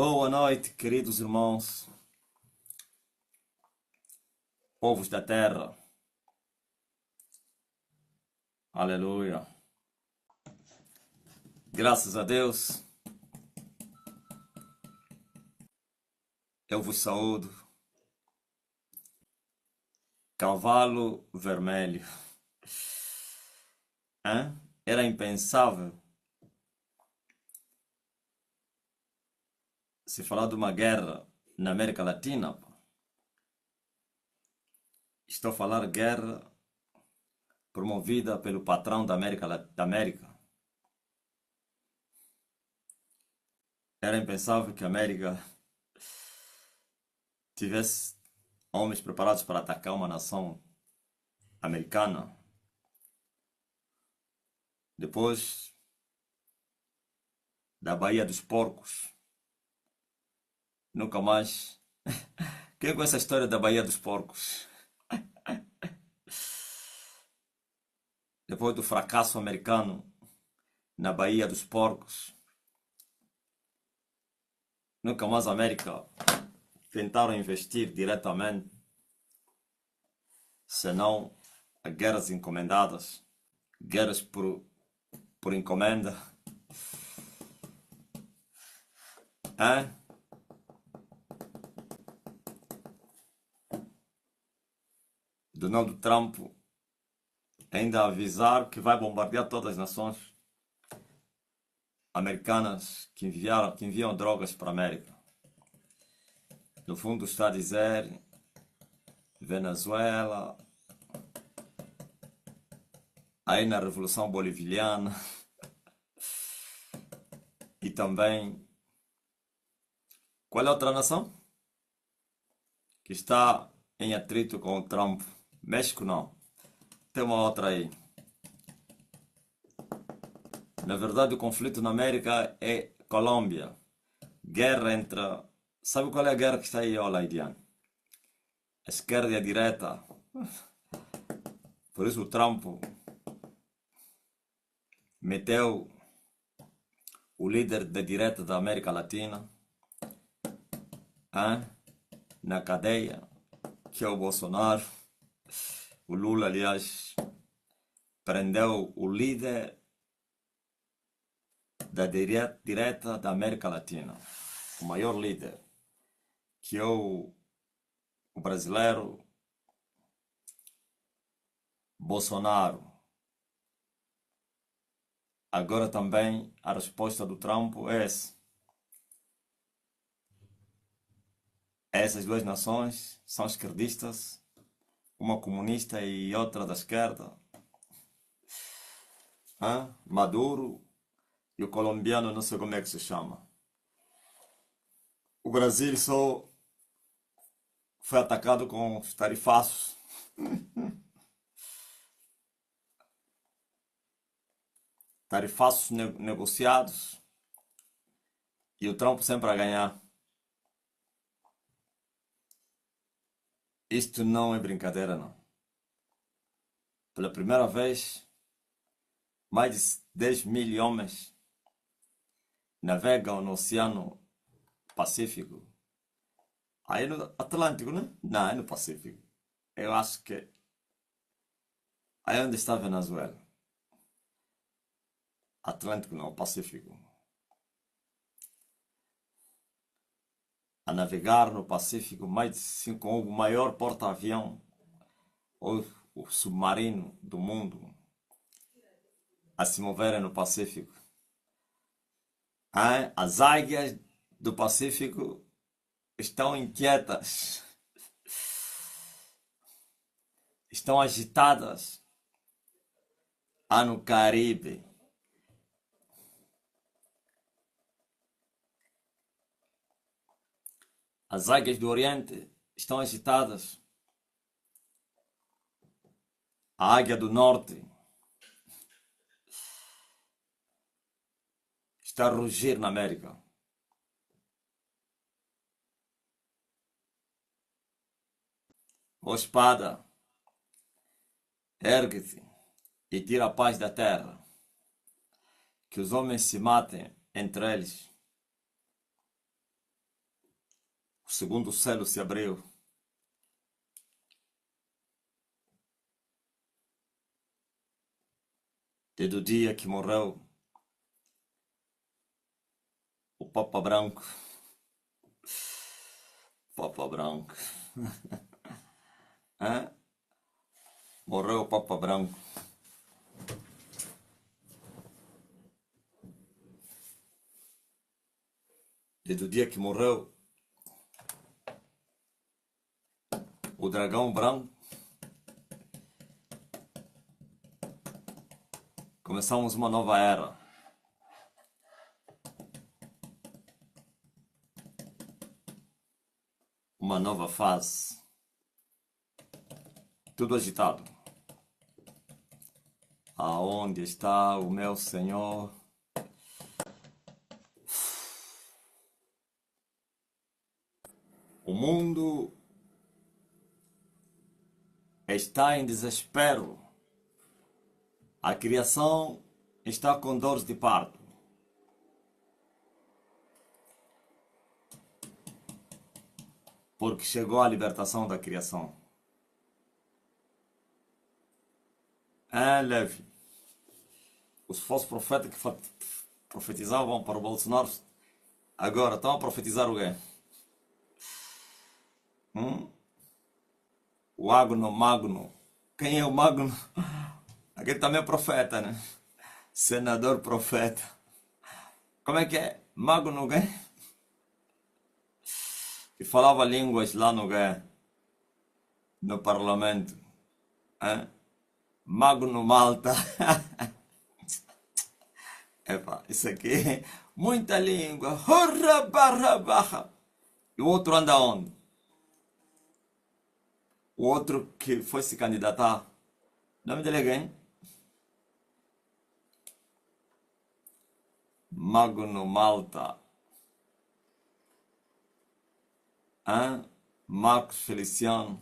Boa noite, queridos irmãos, povos da terra. Aleluia. Graças a Deus, eu vos saúdo. Cavalo vermelho. Hã? Era impensável se falar de uma guerra na América Latina. Estou a falar guerra promovida pelo patrão da América. Era impensável que a América tivesse homens preparados para atacar uma nação americana. Depois da Baía dos Porcos, nunca mais. Quem conhece a história da Baía dos Porcos? Depois do fracasso americano na Baía dos Porcos, nunca mais a América tentaram investir diretamente, senão a guerras encomendadas, guerras por encomenda. Hã? Donald Trump ainda avisar que vai bombardear todas as nações americanas que enviam drogas para a América. No fundo está a dizer Venezuela, aí na Revolução Boliviana e também qual é a outra nação que está em atrito com o Trump? México não. Tem uma outra aí. Na verdade, o conflito na América é Colômbia. Guerra entre... Sabe qual é a guerra que está aí, ó, Laidiane? A esquerda e a direita. Por isso o Trump meteu o líder da direita da América Latina na cadeia, que é o Bolsonaro. O Lula, aliás, prendeu o líder da direita da América Latina, o maior líder, que é o brasileiro Bolsonaro. Agora também a resposta do Trump é essa. Essas duas nações são esquerdistas, uma comunista e outra da esquerda. Maduro e o colombiano, não sei como é que se chama. O Brasil só foi atacado com os tarifaços. Tarifaços negociados e o Trump sempre a ganhar. Isto não é brincadeira, não. Pela primeira vez, mais de 10 mil homens navegam no Oceano Pacífico. Aí no Atlântico, né? Não, é no Pacífico. Eu acho que aí onde está a Venezuela. Atlântico não, Pacífico. A navegar no Pacífico, mais de 5, o maior porta-avião ou o submarino do mundo a se moverem no Pacífico. As águias do Pacífico estão inquietas, estão agitadas. No Caribe. As águias do Oriente estão agitadas. A águia do Norte está a rugir na América. Ó espada, ergue-te e tira a paz da terra. Que os homens se matem entre eles. o segundo selo se abriu. Desde o dia que morreu o Papa Branco. Papa Branco. Hã? Morreu o Papa Branco. Desde o dia que morreu o dragão branco, começamos uma nova era. Uma nova fase. Tudo agitado. Aonde está o meu Senhor? O mundo está em desespero. A criação está com dores de parto. Porque chegou a libertação da criação. Levi. Os falsos profetas que profetizavam para o Bolsonaro, agora estão a profetizar o quê? O Agno Magno. Quem é o Magno? Aquele também é profeta, né? Senador profeta. Como é que é? Magno, quê? Que falava línguas lá no quê? No parlamento. Magno Malta. Epa, isso aqui, muita língua. Horra barra barra. E o outro anda onde? O outro que foi se candidatar. O nome dele é quem? Magno Malta. Marcos Feliciano.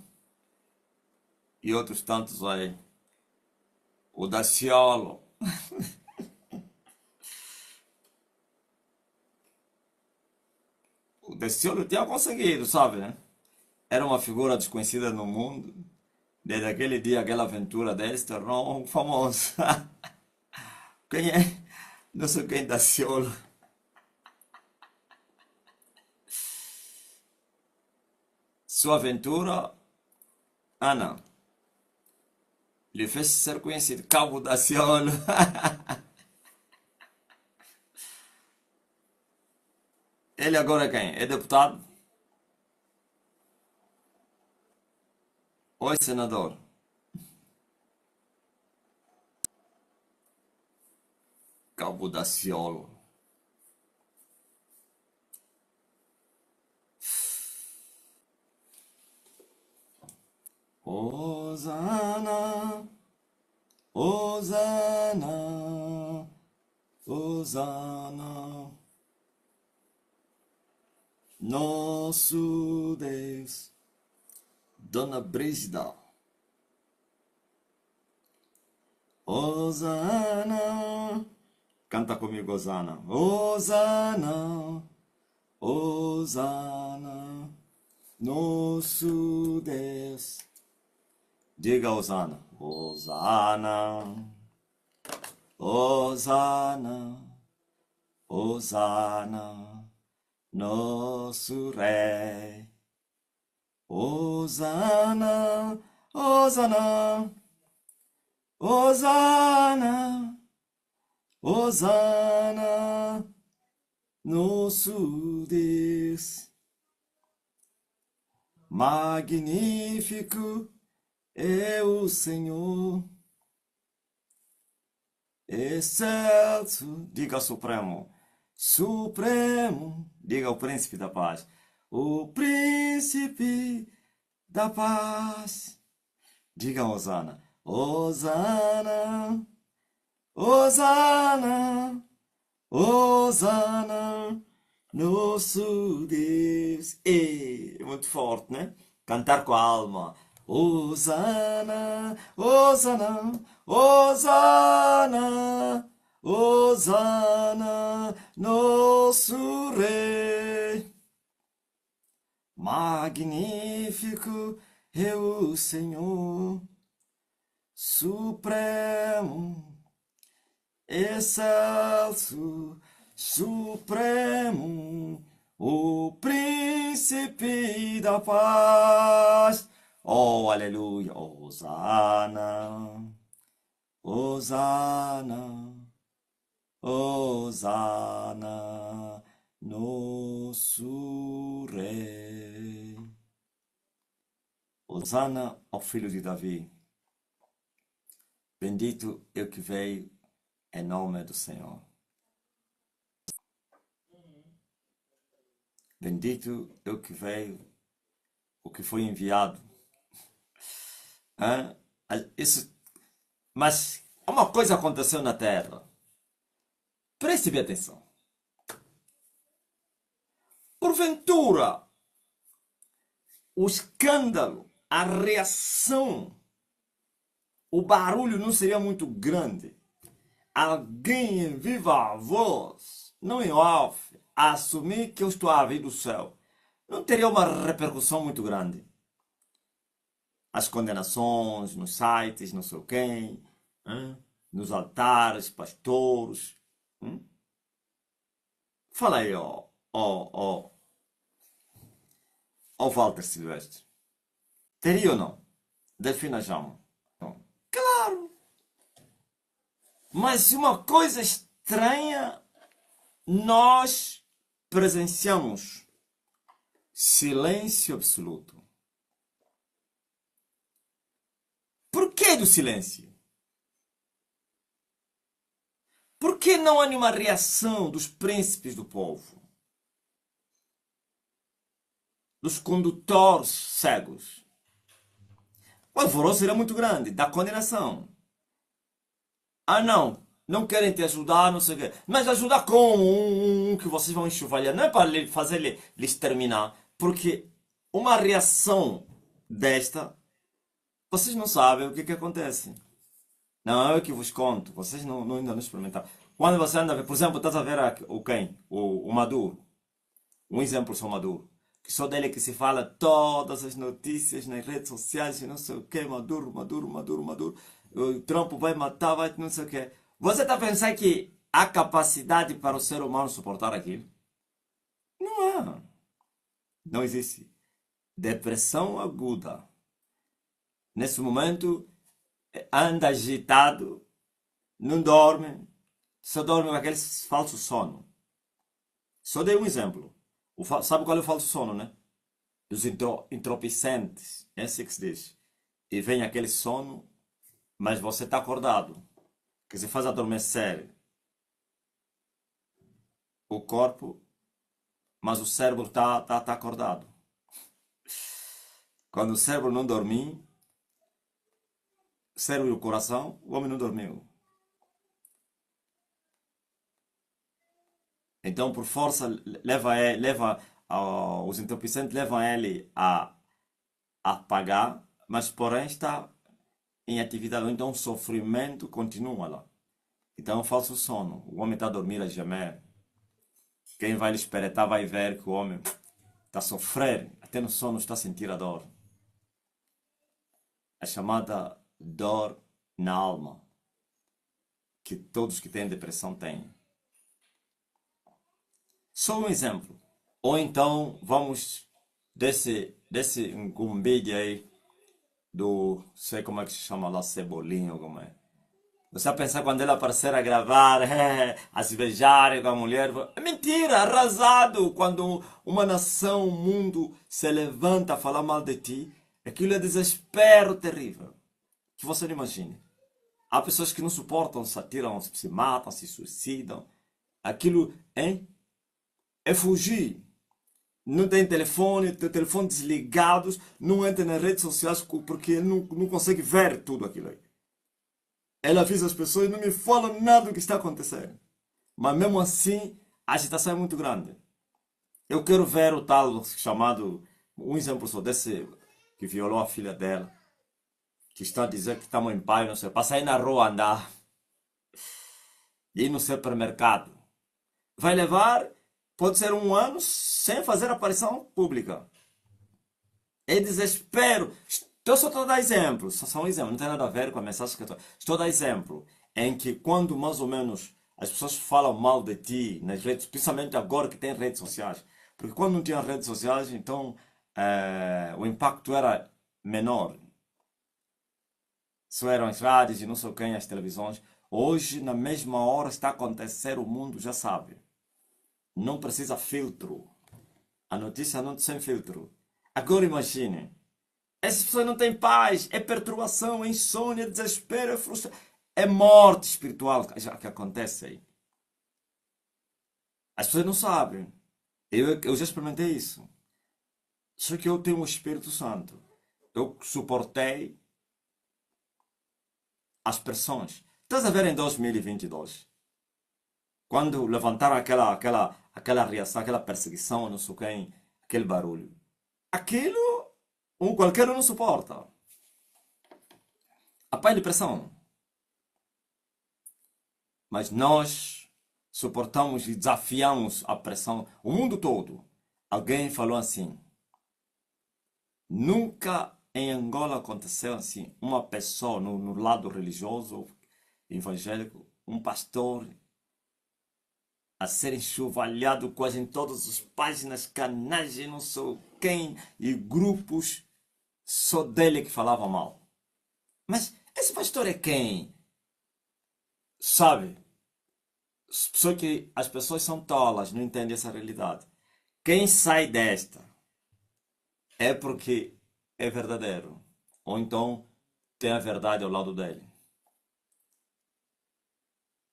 E outros tantos aí. O Daciolo. O Daciolo tinha conseguido, sabe, né? Era uma figura desconhecida no mundo. Desde aquele dia, aquela aventura dele se tornou um famoso. Quem é? Não sei quem Daciolo. Sua aventura, não, lhe fez ser conhecido. Cabo Daciolo. Ele agora é quem? É deputado? Ou é senador? Cabo Daciolo. Hosana, Hosana, Hosana, nosso Deus. Dona Brígida. Hosana. Canta comigo, Hosana. Hosana, Hosana, nosso Deus. Diga, Hosana. Hosana, Hosana, Hosana, nosso Rei. Hosana, Hosana, Hosana, Hosana, nosso Deus. Magnífico é o Senhor, excelso, diga Supremo, Supremo, diga o Príncipe da Paz, o Príncipe da Paz, diga Hosana, Hosana, Hosana, Hosana, nosso Deus. É muito forte, né? Cantar com a alma. Hosana, Hosana, Hosana, Hosana, nosso Rei. Magnífico é o Senhor, supremo, excelso, supremo, o príncipe da paz. Oh, aleluia, Hosana, Hosana, Hosana, nosso Rei. Hosana ao filho de Davi. Bendito é o que veio em nome do Senhor. Bendito é o que veio, o que foi enviado. Hã? Isso, mas uma coisa aconteceu na terra. Preste bem atenção. Porventura, o escândalo, a reação, o barulho não seria muito grande. Alguém em viva voz, não em off, assumir que eu estou a vir do céu. Não teria uma repercussão muito grande. As condenações nos sites, não sei quem, nos altares, pastores. Fala aí, ó Walter Silvestre. Teria ou não? Defina já. Claro. Mas uma coisa estranha, nós presenciamos silêncio absoluto. Por que do silêncio? Por que não há nenhuma reação dos príncipes do povo? Dos condutores cegos? O alvoroço era muito grande, da condenação. Ah, não querem te ajudar, não sei o quê. Mas ajudar com que vocês vão enxovalhar. Não é para fazer lhes terminar. Porque uma reação desta, vocês não sabem o que acontece. Não, é eu que vos conto. Vocês ainda não experimentaram. Quando você anda a ver, por exemplo, estás a ver o quem? O Maduro. Um exemplo só Maduro. Que só dele que se fala todas as notícias nas redes sociais e não sei o que. Maduro, Maduro, Maduro, Maduro. O Trump vai matar, vai não sei o que. Você está a pensar que há capacidade para o ser humano suportar aquilo? Não há. Não existe. Depressão aguda. Nesse momento, anda agitado, não dorme, só dorme com aquele falso sono. Só dei um exemplo. Sabe qual é o falso sono, né? Dos entorpecentes. Esse que se diz. E vem aquele sono, mas você está acordado. Que se faz adormecer o corpo, mas o cérebro está acordado. Quando o cérebro não dormir, o cérebro e o coração, o homem não dormiu. Então, por força, os entorpecentes levam ele a pagar, mas porém está em atividade. Então, o sofrimento continua lá. Então, é um falso sono. O homem está a dormir, a gemer. Quem vai lhe espreitar vai ver que o homem está a sofrer. Até no sono está a sentir a dor. A chamada dor na alma. Que todos que têm depressão têm. Só um exemplo. Ou então, vamos desse incumbide aí, sei como é que se chama lá, Cebolinha, como é. Você vai pensar quando ele aparecer a gravar, a se beijar com a mulher. É mentira, arrasado. Quando uma nação, um mundo se levanta a falar mal de ti, aquilo é desespero terrível. Que você não imagine. Há pessoas que não suportam, se atiram, se matam, se suicidam. Aquilo é fugir. Não tem telefone, tem telefone desligados, não entra nas redes sociais porque não consegue ver tudo aquilo aí. Ela avisa as pessoas, não me falam nada do que está acontecendo. Mas mesmo assim, a agitação é muito grande. Eu quero ver o tal chamado, um exemplo só desse que violou a filha dela, que está a dizer que estamos em paz, não sei, para sair na rua andar, ir no supermercado. Vai levar, pode ser um ano sem fazer aparição pública. É desespero. Eu só estou a dar exemplo, só um exemplo, não tem nada a ver com a mensagem que eu estou a dar exemplo, em que quando mais ou menos as pessoas falam mal de ti nas redes, principalmente agora que tem redes sociais, porque quando não tinha redes sociais, então o impacto era menor. Só eram as rádios e não sei quem, as televisões. Hoje, na mesma hora, está a acontecer, o mundo já sabe. Não precisa filtro. A notícia não sem filtro. Agora imagine. Essas pessoas não têm paz. É perturbação, é insônia, é desespero, é frustração. É morte espiritual que acontece aí. As pessoas não sabem. Eu já experimentei isso. Só que eu tenho o Espírito Santo. Eu suportei as pressões. Estás a ver em 2022? Quando levantaram aquela reação, aquela perseguição, não sei quem, aquele barulho. Aquilo, qualquer um não suporta. A pai de pressão. Mas nós suportamos e desafiamos a pressão. O mundo todo. Alguém falou assim. Nunca em Angola aconteceu assim. Uma pessoa no lado religioso, evangélico, um pastor a ser enxovalhado quase em todas as páginas, canais e não sei quem, e grupos só dele que falava mal. Mas esse pastor é quem? Sabe? Só que as pessoas são tolas, não entendem essa realidade. Quem sai desta é porque é verdadeiro. Ou então tem a verdade ao lado dele.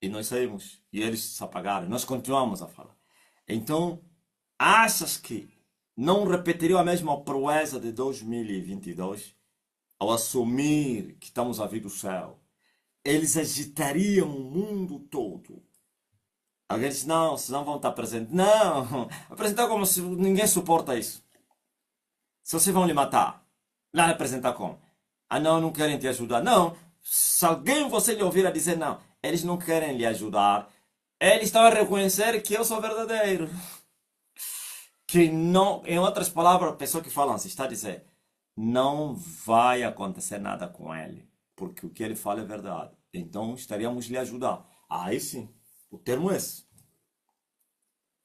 E nós saímos. E eles se apagaram. Nós continuamos a falar. Então, achas que não repetiriam a mesma proeza de 2022 ao assumir que estamos a vir do céu? Eles agitariam o mundo todo. Alguém diz, não, senão vão estar presentes. Não, apresentar como se ninguém suporta isso. Se vocês vão lhe matar, lá representar como? Ah, não, não querem te ajudar. Não, se alguém você lhe ouvir a dizer não, eles não querem lhe ajudar, eles estão a reconhecer que eu sou verdadeiro. Que não, em outras palavras, a pessoa que fala assim está a dizer, não vai acontecer nada com ele, porque o que ele fala é verdade. Então estaríamos lhe ajudar. Aí sim, o termo é esse.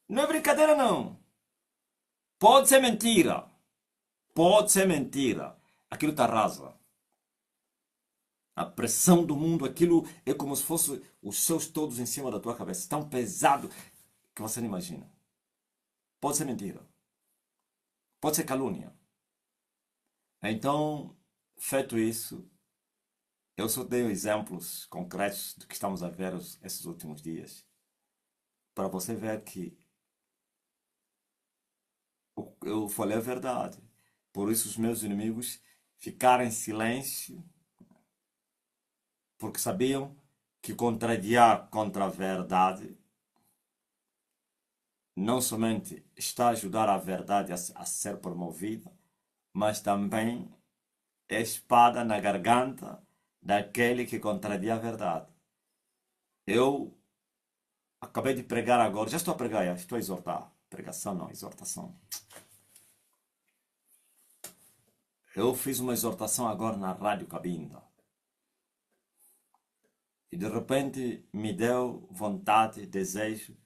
Não é brincadeira não. Pode ser mentira. Pode ser mentira. Aquilo está rasa. A pressão do mundo, aquilo é como se fosse os céus todos em cima da tua cabeça. Tão pesado que você não imagina. Pode ser mentira. Pode ser calúnia. Então, feito isso, eu só dei exemplos concretos do que estamos a ver esses últimos dias. Para você ver que eu falei a verdade. Por isso os meus inimigos ficaram em silêncio, porque sabiam que contrariar contra a verdade não somente está a ajudar a verdade a ser promovida, mas também é espada na garganta daquele que contraria a verdade. Eu acabei de pregar agora, já estou a pregar, já estou a exortar. Pregação não, exortação. Eu fiz uma exortação agora na Rádio Cabinda. E de repente me deu vontade, desejo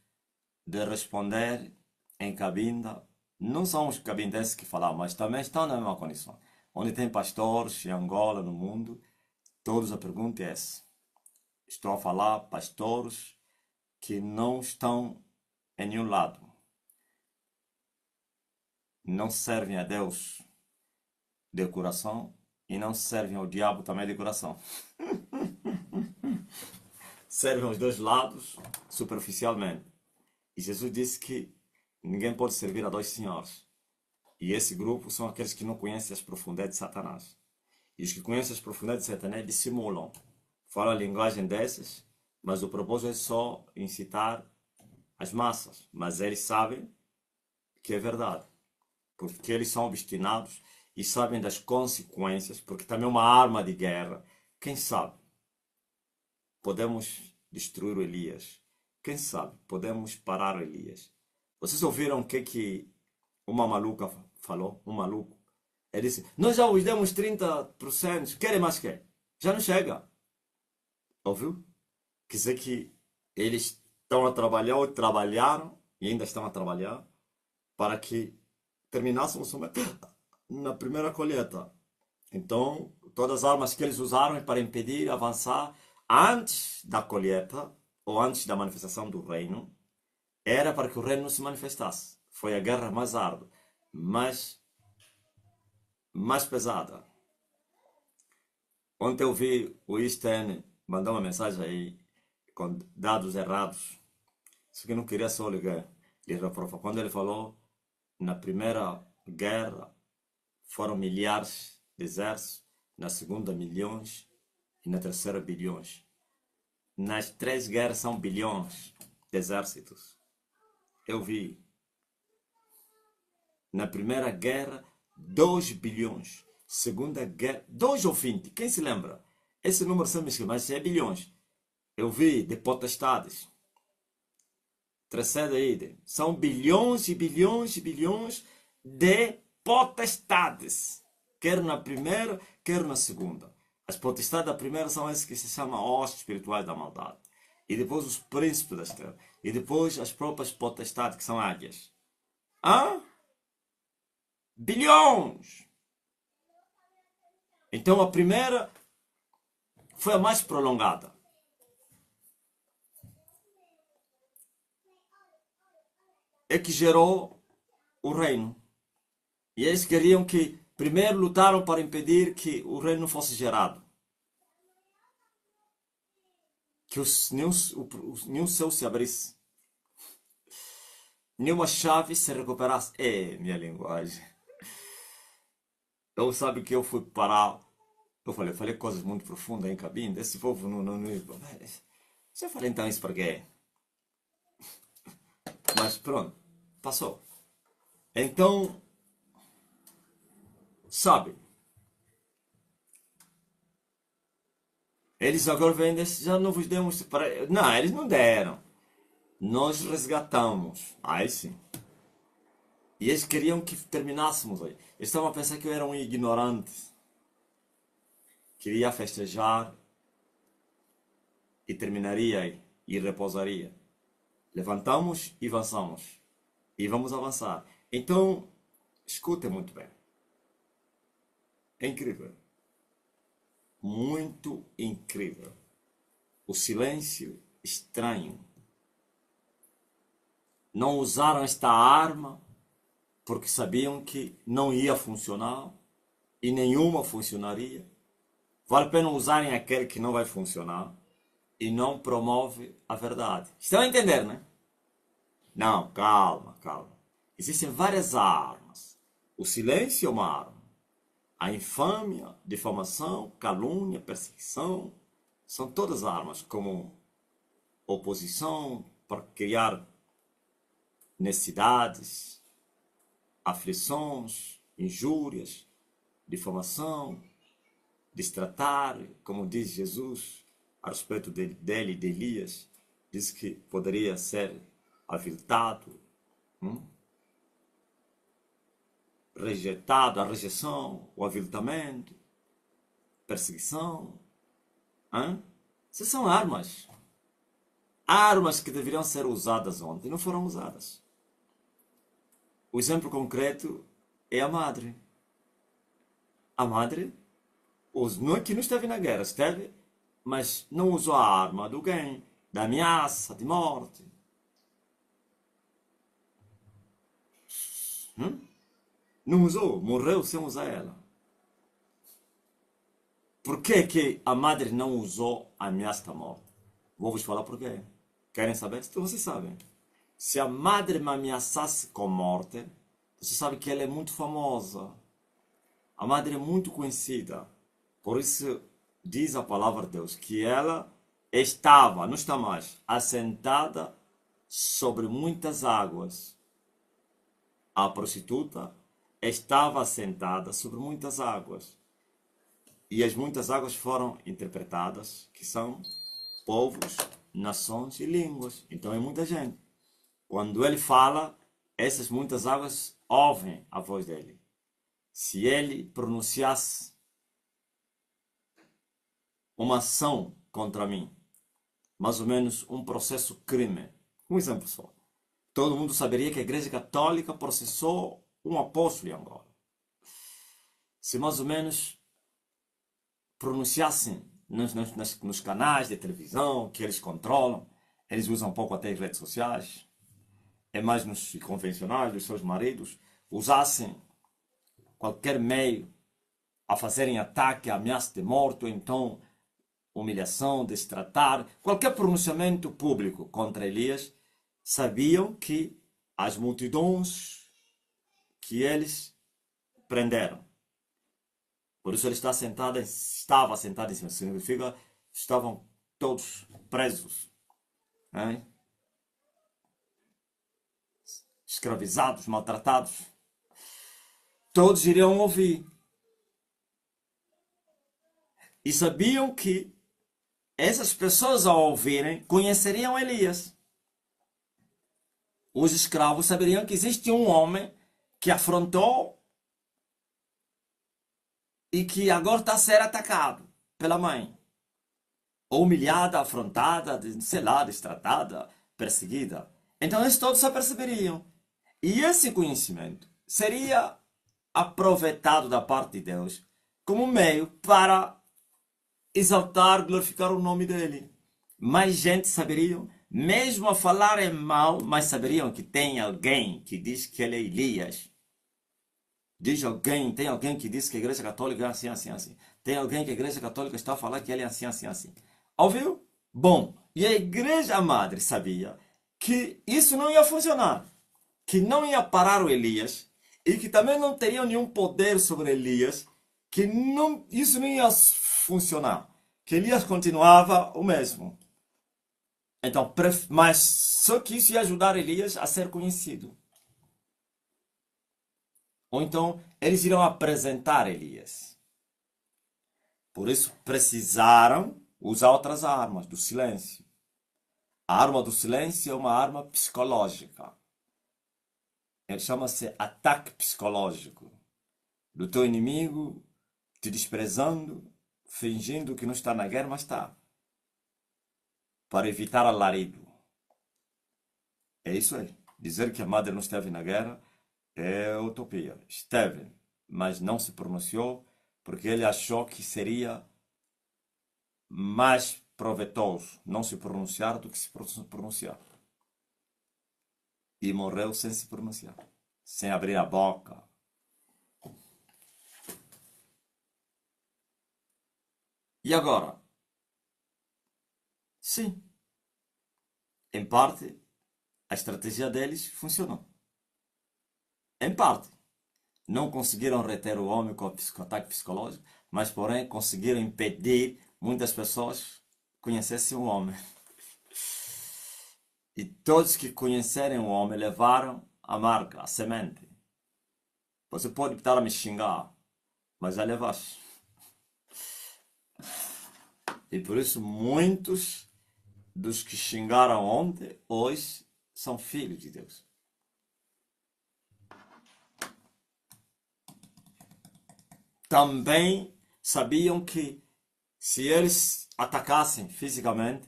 de responder em Cabinda. Não são os cabindenses que falam, mas também estão na mesma condição. Onde tem pastores em Angola, no mundo, todos a pergunta é essa. Estou a falar pastores que não estão em nenhum lado. Não servem a Deus de coração e não servem ao diabo também de coração. Servem aos dois lados superficialmente. E Jesus disse que ninguém pode servir a dois senhores. E esse grupo são aqueles que não conhecem as profundezas de Satanás. E os que conhecem as profundezas de Satanás dissimulam. Falam a linguagem dessas, mas o propósito é só incitar as massas. Mas eles sabem que é verdade. Porque eles são obstinados e sabem das consequências, porque também é uma arma de guerra. Quem sabe? Podemos destruir o Elias. Quem sabe? Podemos parar o Elias. Vocês ouviram o que uma maluca falou? Um maluco. Ele disse, nós já os demos 30%, querem mais que? Já não chega. Ouviu? Quer dizer que eles estão a trabalhar ou trabalharam e ainda estão a trabalhar para que terminássemos na primeira colheita. Então, todas as armas que eles usaram é para impedir avançar antes da colheita ou antes da manifestação do reino, era para que o reino não se manifestasse. Foi a guerra mais árdua, mais pesada. Ontem eu vi o ISTN mandar uma mensagem aí com dados errados. Isso que eu não queria só ligar. Quando ele falou, na primeira guerra foram milhares de exércitos, na segunda milhões e na terceira bilhões. Nas três guerras são bilhões de exércitos. Eu vi. Na primeira guerra, 2 bilhões. Segunda guerra, 2 ou 20. Quem se lembra? Esse número são mas é bilhões. Eu vi de potestades. Terceira aí. São bilhões e bilhões e bilhões de potestades. Quer na primeira, quer na segunda. As potestades da primeira são esses que se chamam hostes espirituais da maldade. E depois os príncipes das trevas. E depois as próprias potestades, que são águias. Hã? Bilhões! Então a primeira foi a mais prolongada. É que gerou o reino. E eles queriam que, primeiro lutaram para impedir que o reino fosse gerado. Que nenhum céu se abrisse. Nenhuma chave se recuperasse. É, minha linguagem. Eu sabe que eu fui parar. Eu falei coisas muito profundas em cabine. Esse povo não. Já falei então isso para quê? Mas pronto, passou. Então, sabe, eles agora vendem, já não vos demos para. Não, eles não deram. Nós resgatamos. Aí sim. E eles queriam que terminássemos aí. Eles estavam a pensar que eu era um ignorante. Queria festejar e terminaria aí. E repousaria. Levantamos e avançamos. E vamos avançar. Então, escutem muito bem. É incrível. Muito incrível. O silêncio estranho. Não usaram esta arma porque sabiam que não ia funcionar e nenhuma funcionaria. Vale a pena usarem aquele que não vai funcionar e não promove a verdade. Estão a entender, né? Não, calma, calma. Existem várias armas. O silêncio é uma arma. A infâmia, difamação, calúnia, perseguição, são todas armas, como oposição para criar necessidades, aflições, injúrias, difamação, destratar, como diz Jesus a respeito dele e de Elias, diz que poderia ser aviltado, rejeitado, a rejeição, o aviltamento, perseguição. Essas são armas. Armas que deveriam ser usadas ontem não foram usadas. O exemplo concreto é a madre. A madre, não é que não esteve na guerra, esteve, mas não usou a arma do alguém, da ameaça, de morte. Não usou, morreu sem usar ela. Por que a madre não usou a ameaça da morte? Vou-vos falar por quê. Querem saber? Então vocês sabem. Se a madre me ameaçasse com morte, você sabe que ela é muito famosa. A madre é muito conhecida. Por isso diz a palavra de Deus que ela estava, não está mais, assentada sobre muitas águas. A prostituta estava assentada sobre muitas águas. E as muitas águas foram interpretadas que são povos, nações e línguas. Então é muita gente. Quando ele fala, essas muitas águas ouvem a voz dele. se ele pronunciasse uma ação contra mim, mais ou menos um processo crime. Um exemplo só. Todo mundo saberia que a Igreja Católica processou um apóstolo em Angola. Se mais ou menos pronunciassem nos canais de televisão que eles controlam, eles usam um pouco até as redes sociais, é mais nos convencionais dos seus maridos, usassem qualquer meio a fazerem ataque, ameaça de morte, ou então humilhação, destratar, qualquer pronunciamento público contra Elias, sabiam que as multidões que eles prenderam, por isso ele estava sentado em cima, significa estavam todos presos, hein? Escravizados, maltratados, todos iriam ouvir. E sabiam que essas pessoas, ao ouvirem, conheceriam Elias. Os escravos saberiam que existe um homem que afrontou e que agora está a ser atacado pela mãe. Ou humilhada, afrontada, sei lá, destratada, perseguida. Então eles todos se aperceberiam. E esse conhecimento seria aproveitado da parte de Deus como meio para exaltar, glorificar o nome dele. Mais gente saberia, mesmo a falarem mal, mas saberiam que tem alguém que diz que ele é Elias. Tem alguém que diz que a Igreja Católica é assim, assim, assim. Tem alguém que a Igreja Católica está a falar que ele é assim, assim, assim. Ouviu? Bom, e a Igreja Madre sabia que isso não ia funcionar, que não ia parar o Elias e que também não teriam nenhum poder sobre Elias, que não, isso não ia funcionar, que Elias continuava o mesmo. Então, mas só que isso ia ajudar Elias a ser conhecido. Ou então, eles irão apresentar Elias. Por isso, precisaram usar outras armas do silêncio. A arma do silêncio é uma arma psicológica. Ele chama-se ataque psicológico. Do teu inimigo te desprezando, fingindo que não está na guerra, mas está. Para evitar alarido. É isso aí. Dizer que a madre não esteve na guerra é utopia. Esteve, mas não se pronunciou porque ele achou que seria mais proveitoso não se pronunciar do que se pronunciar. E morreu sem se pronunciar, sem abrir a boca. E agora? Sim, em parte, a estratégia deles funcionou. Em parte. Não conseguiram reter o homem com o ataque psicológico, mas porém conseguiram impedir muitas pessoas conhecessem o homem. E todos que conhecerem o homem levaram a marca, a semente. Você pode estar a me xingar, mas já levaste. E por isso muitos dos que xingaram ontem, hoje, são filhos de Deus. Também sabiam que se eles atacassem fisicamente,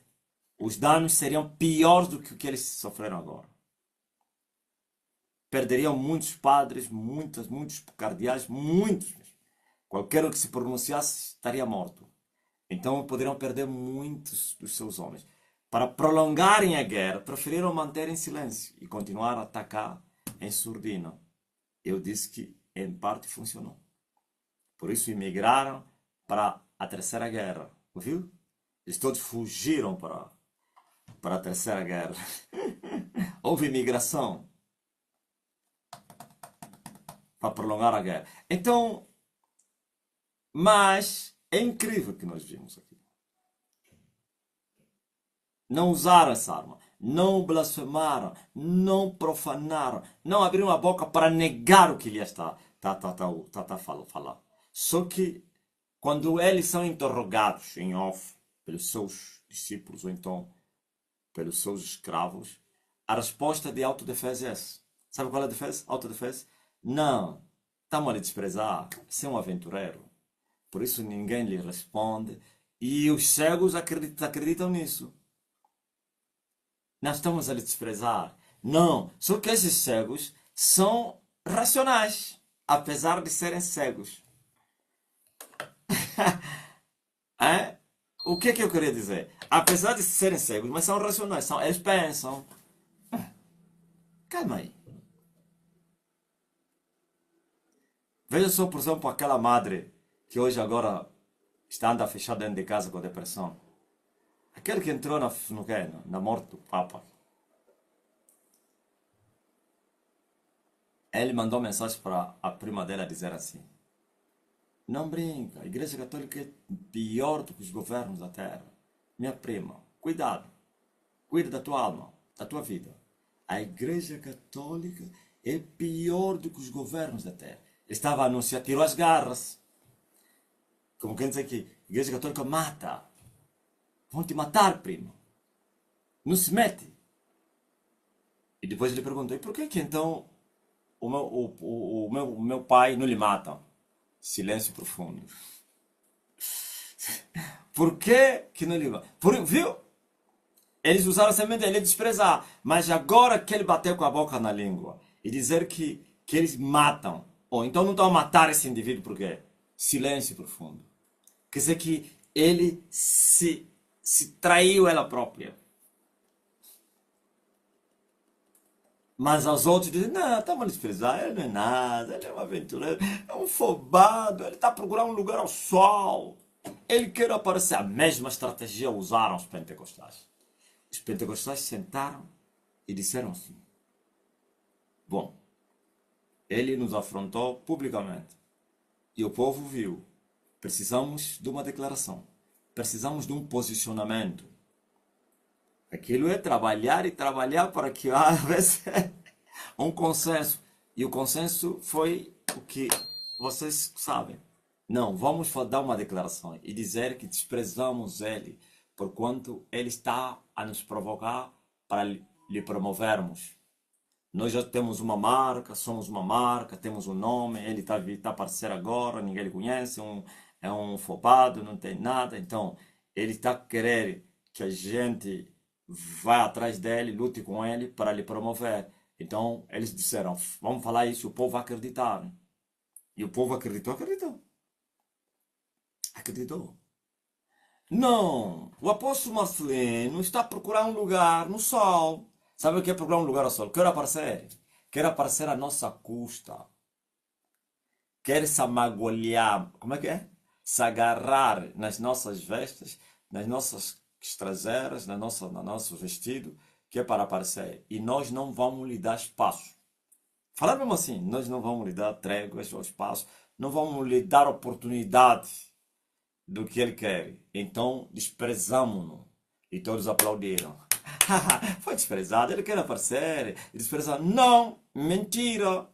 os danos seriam piores do que o que eles sofreram agora. Perderiam muitos padres, muitos cardeais, muitos. Qualquer um que se pronunciasse estaria morto. Então poderiam perder muitos dos seus homens. Para prolongarem a guerra, preferiram manter em silêncio e continuar a atacar em surdina. Eu disse que em parte funcionou. Por isso imigraram para a Terceira Guerra. Ouviu? Eles todos fugiram para a Terceira Guerra. Houve imigração para prolongar a guerra. Então, mas é incrível o que nós vimos aqui. Não usaram essa arma, não blasfemaram, não profanaram, não abriram a boca para negar o que Elias está falando. Só que quando eles são interrogados em off pelos seus discípulos ou então pelos seus escravos, a resposta de autodefesa é essa. Sabe qual é a defesa? Autodefesa? Não. Estamos a lhe desprezar. Você é um aventureiro. Por isso ninguém lhe responde. E os cegos acreditam nisso. Nós estamos a lhe desprezar. Não, só que esses cegos são racionais, apesar de serem cegos. É? O que é que eu queria dizer? Apesar de serem cegos, mas são racionais, eles pensam. Calma aí. Veja só, por exemplo, aquela madre que hoje agora está anda fechada dentro de casa com depressão. Aquele que entrou no quê? Na morte do Papa. Ele mandou mensagem para a prima dela dizer assim: não brinca, a Igreja Católica é pior do que os governos da Terra. Minha prima, cuidado. Cuida da tua alma, da tua vida. A Igreja Católica é pior do que os governos da Terra. Ele estava a anunciar, tirou as garras. Como quer dizer que a Igreja Católica mata. Vão te matar, primo. Não se mete. E depois ele perguntou, e por que então o meu pai não lhe mata? Silêncio profundo. Por que não lhe mata? Viu? Eles usaram a semente, ele desprezar. Mas agora que ele bateu com a boca na língua e dizer que eles matam. Ou então não estão a matar esse indivíduo por quê? Silêncio profundo. Quer dizer que ele se traiu ela própria. Mas aos outros dizem, não, estamos a desprezar, ele não é nada, ele é um aventureiro, é um fobado, ele está a procurar um lugar ao sol. Ele quer aparecer. A mesma estratégia usaram os pentecostais. Os pentecostais sentaram e disseram assim: bom, ele nos afrontou publicamente e o povo viu. Precisamos de uma declaração, precisamos de um posicionamento. Aquilo é trabalhar e trabalhar para que haja um consenso. E o consenso foi o que vocês sabem. Não, vamos dar uma declaração e dizer que desprezamos ele, porquanto ele está a nos provocar para lhe promovermos. Nós já temos uma marca, somos uma marca, temos um nome, ele está a aparecer agora, ninguém lhe conhece, é um fobado, não tem nada. Então, ele está a querer que a gente vá atrás dele, lute com ele para lhe promover. Então, eles disseram, vamos falar isso, o povo vai acreditar. E o povo acreditou. Acreditou. Não, o apóstolo Marcelino está a procurar um lugar no sol. Sabe o que é procurar um lugar ao sol? Quer aparecer? Quer aparecer à nossa custa. Quer se amagolhar, como é que é? Se agarrar nas nossas vestes, nas nossas traseiras, no nosso vestido, que é para aparecer. E nós não vamos lhe dar espaço. Falar mesmo assim, nós não vamos lhe dar tréguas ou espaço, não vamos lhe dar oportunidade do que ele quer. Então desprezamos-no. E todos aplaudiram. Foi desprezado, ele quer aparecer. Desprezado. Não, mentira.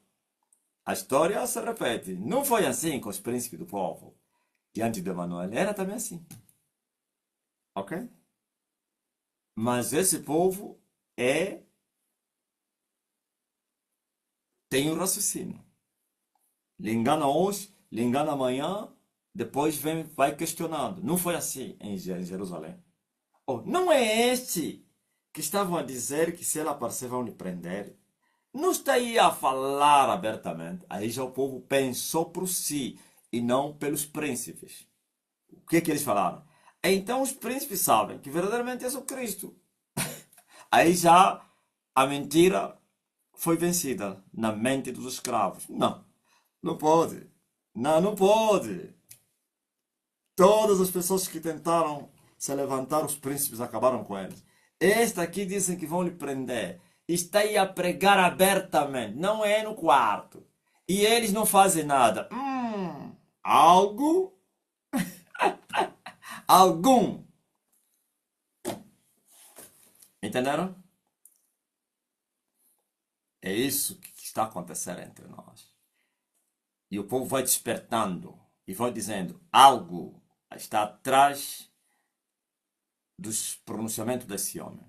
A história se repete. Não foi assim com os príncipes do povo. Diante de Emanuel, era também assim. Ok? Mas esse povo tem um raciocínio. Lhe engana hoje, lhe engana amanhã, depois vai questionando. Não foi assim em Jerusalém. Oh, não é este que estavam a dizer que se ela aparecer vão lhe prender? Não está aí a falar abertamente. Aí já o povo pensou por si e não pelos príncipes. O que é que eles falaram? Então os príncipes sabem que verdadeiramente és o Cristo. Aí já a mentira foi vencida na mente dos escravos. Não, não pode. Não, não pode. Todas as pessoas que tentaram se levantar, os príncipes acabaram com eles. Esta aqui dizem que vão lhe prender. Está aí a pregar abertamente, não é no quarto. E eles não fazem nada. Algo? Algum. Entenderam? É isso que está acontecendo entre nós. E o povo vai despertando e vai dizendo: algo está atrás dos pronunciamentos desse homem.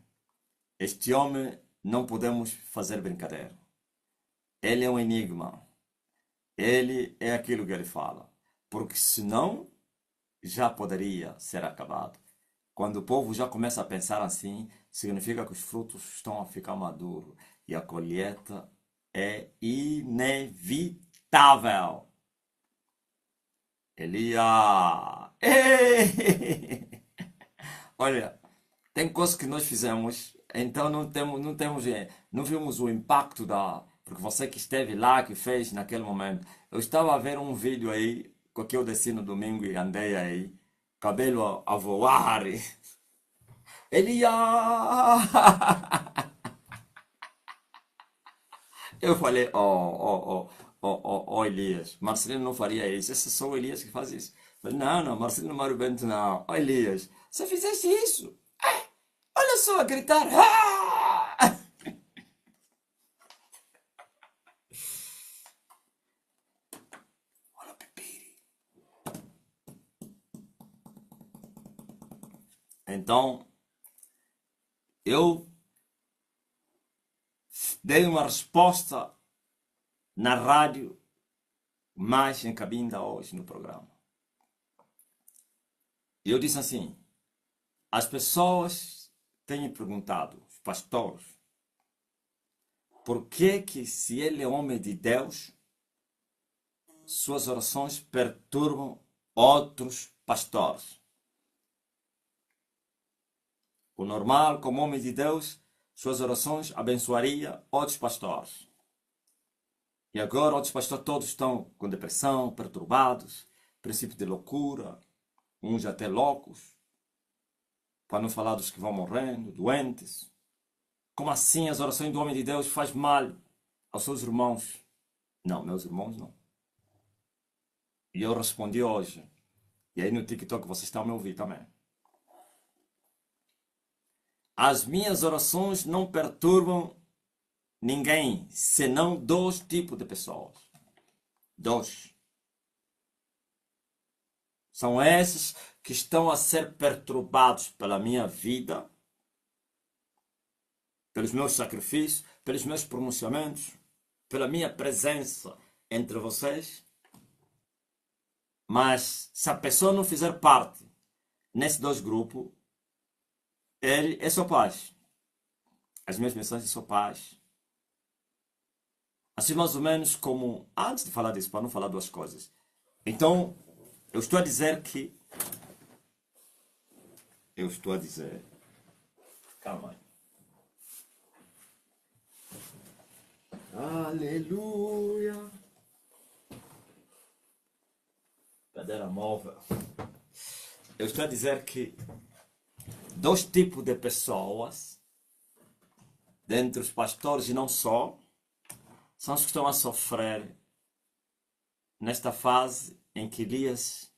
Este homem não podemos fazer brincadeira. Ele é um enigma. ele é aquilo que ele fala. Porque senão já poderia ser acabado. Quando o povo já começa a pensar assim, significa que os frutos estão a ficar maduros e a colheita é inevitável. Elia! Olha, tem coisas que nós fizemos, então não vimos o impacto da. Porque você que esteve lá, que fez naquele momento. Eu estava a ver um vídeo aí, que eu desci no domingo e andei aí, cabelo a voar. Ele ia. Eu falei, Elias, Marcelino não faria isso, esse é só o Elias que faz isso. Falei, não, não, Marcelino Mário Bento não. Elias, você fizeste isso? Olha só a gritar. Ah! Olha o pepiri. Então, eu dei uma resposta na rádio, mais em cabinda hoje no programa. E eu disse assim, as pessoas têm perguntado, os pastores, por que se ele é homem de Deus, suas orações perturbam outros pastores? O normal, como homem de Deus, suas orações abençoaria outros pastores. E agora outros pastores todos estão com depressão, perturbados, princípio de loucura, uns até loucos, para não falar dos que vão morrendo, doentes. Como assim as orações do homem de Deus faz mal aos seus irmãos? Não, meus irmãos não. E eu respondi hoje. E aí no TikTok vocês estão a me ouvir também. As minhas orações não perturbam ninguém, senão dois tipos de pessoas. Dois. São esses que estão a ser perturbados pela minha vida, pelos meus sacrifícios, pelos meus pronunciamentos, pela minha presença entre vocês. Mas se a pessoa não fizer parte nesses dois grupos, ele é só paz. As minhas mensagens são paz. Assim mais ou menos como, antes de falar disso, para não falar duas coisas. Então, eu estou a dizer que... Calma aí. Aleluia. Cadeira móvel. Eu estou a dizer que dois tipos de pessoas, dentre os pastores e não só, são os que estão a sofrer nesta fase em que Elias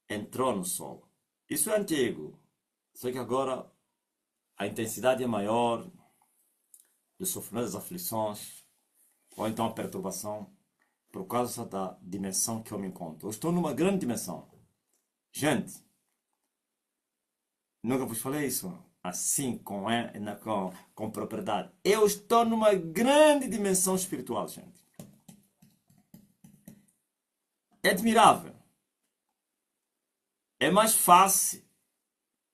entrou no sol. Isso é antigo. Só que agora a intensidade é maior do sofrimento, das aflições, ou então a perturbação, por causa da dimensão que eu me encontro. Eu estou numa grande dimensão. Gente, nunca vos falei isso assim, com propriedade. Eu estou numa grande dimensão espiritual, gente. É admirável. É mais fácil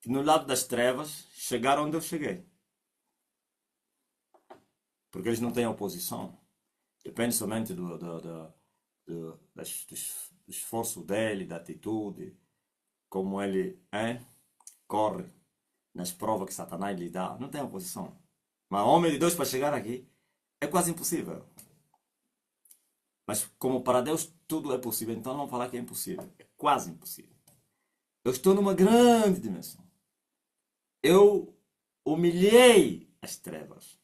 que no lado das trevas chegar onde eu cheguei. Porque eles não têm oposição. Depende somente do esforço dele, da atitude, como ele corre nas provas que Satanás lhe dá. Não tem oposição. Mas homem de Deus para chegar aqui é quase impossível. Mas como para Deus tudo é possível, então não vamos falar que é impossível. É quase impossível. Eu estou numa grande dimensão. Eu humilhei as trevas.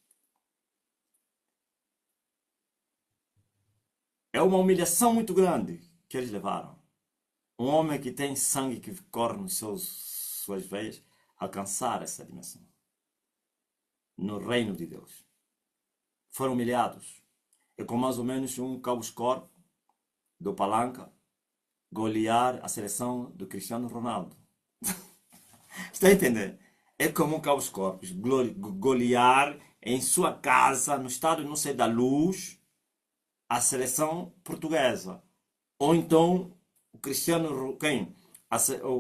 É uma humilhação muito grande que eles levaram. Um homem que tem sangue que corre nos suas veias, alcançar essa dimensão. No reino de Deus. Foram humilhados. É como mais ou menos um cabo-escorpo do Palanca golear a seleção do Cristiano Ronaldo. Está a entender? É como um cabo-escorpo golear em sua casa, no estado, não sei, da Luz, a seleção portuguesa. Ou então o Cristiano, quem?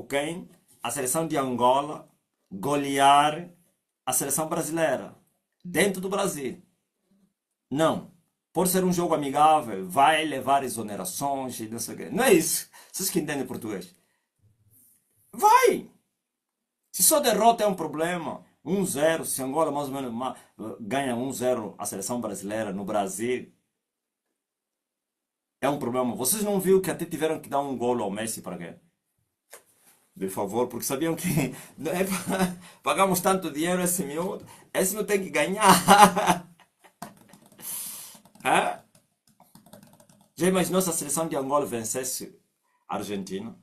Quem? A seleção de Angola golear a seleção brasileira dentro do Brasil. Não. Por ser um jogo amigável, vai levar exonerações e não sei o quê. Não é isso. Vocês que entendem português. Vai! Se só derrota é um problema, 1-0, se Angola mais ou menos ganha 1-0 a seleção brasileira no Brasil, é um problema. Vocês não viram que até tiveram que dar um golo ao Messi para quê? Por favor, porque sabiam que pagamos tanto dinheiro esse miúdo tem que ganhar. Hã? Já imaginou se a seleção de Angola vencesse a Argentina?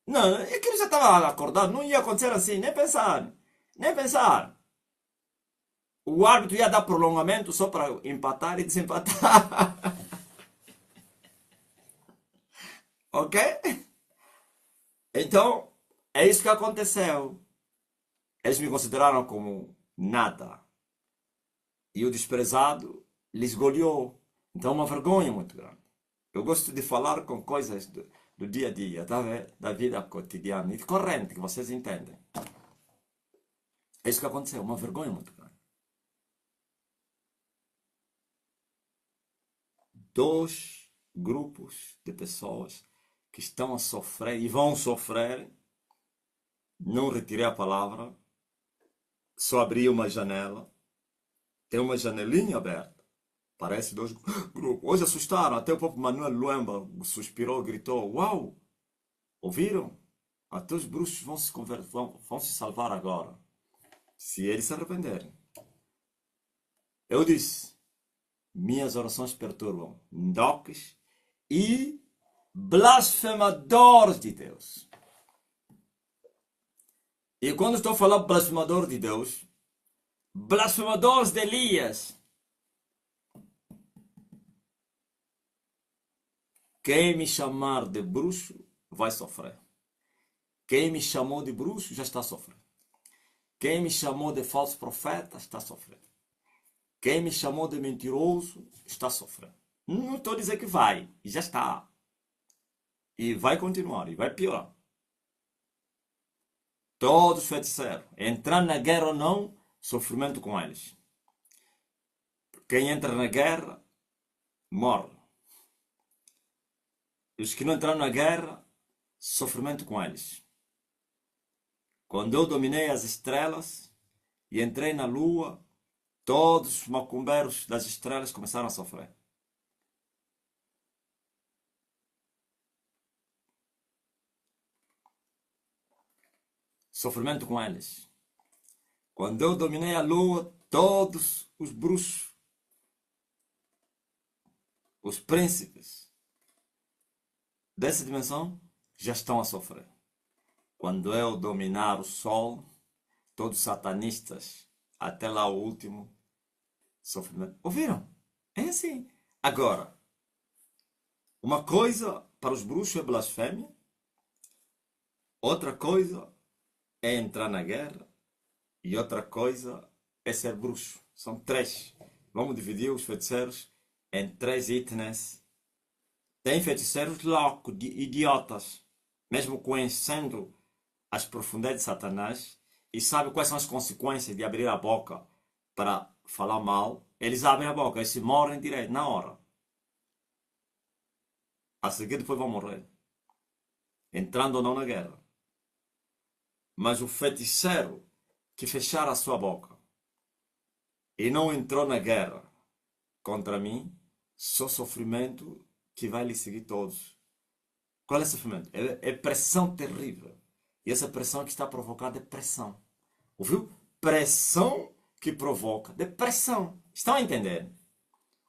Não, é que ele já estava acordado, não ia acontecer assim, nem pensar. Nem pensar. O árbitro ia dar prolongamento só para empatar e desempatar. Ok? Então, é isso que aconteceu. Eles me consideraram como nada. E o desprezado lhes goleou. Então, é uma vergonha muito grande. Eu gosto de falar com coisas do dia a dia, da vida cotidiana e corrente, que vocês entendem. É isso que aconteceu, uma vergonha muito grande. Dois grupos de pessoas que estão a sofrer e vão sofrer. Não retirei a palavra, só abri uma janela. Tem uma janelinha aberta. Parece dois grupos. Hoje assustaram, até o próprio Manuel Luemba suspirou, gritou: Uau! Ouviram? Até os bruxos vão se salvar agora, se eles se arrependerem. Eu disse: minhas orações perturbam ndoques e blasfemadores de Deus. E quando estou falando blasfemador de Deus, blasfemadores de Elias, quem me chamar de bruxo vai sofrer. Quem me chamou de bruxo já está sofrendo. Quem me chamou de falso profeta está sofrendo. Quem me chamou de mentiroso está sofrendo. Não estou a dizer que vai, já está. E vai continuar, e vai piorar. Todos feiticeiros, entrar na guerra ou não, sofrimento com eles. Quem entra na guerra, morre. Os que não entraram na guerra, sofrimento com eles. Quando eu dominei as estrelas e entrei na lua, todos os macumbeiros das estrelas começaram a sofrer. Sofrimento com eles. Quando eu dominei a lua, todos os bruxos, os príncipes dessa dimensão já estão a sofrer. Quando eu dominar o sol, todos os satanistas, até lá o último, sofrimento. Ouviram? É assim. Agora, uma coisa para os bruxos é blasfêmia, outra coisa é entrar na guerra e outra coisa é ser bruxo. São três. Vamos dividir os feiticeiros em três itens. Tem feiticeiros loucos, idiotas, mesmo conhecendo as profundezas de Satanás e sabe quais são as consequências de abrir a boca para falar mal. Eles abrem a boca e se morrem direto, na hora. A seguir depois vão morrer, entrando ou não na guerra. Mas o feiticeiro que fechar a sua boca e não entrou na guerra contra mim, só sofrimento que vai lhe seguir todos. Qual é o sofrimento? É pressão terrível. E essa pressão que está a provocar depressão. Ouviu? Pressão que provoca depressão. Estão a entender?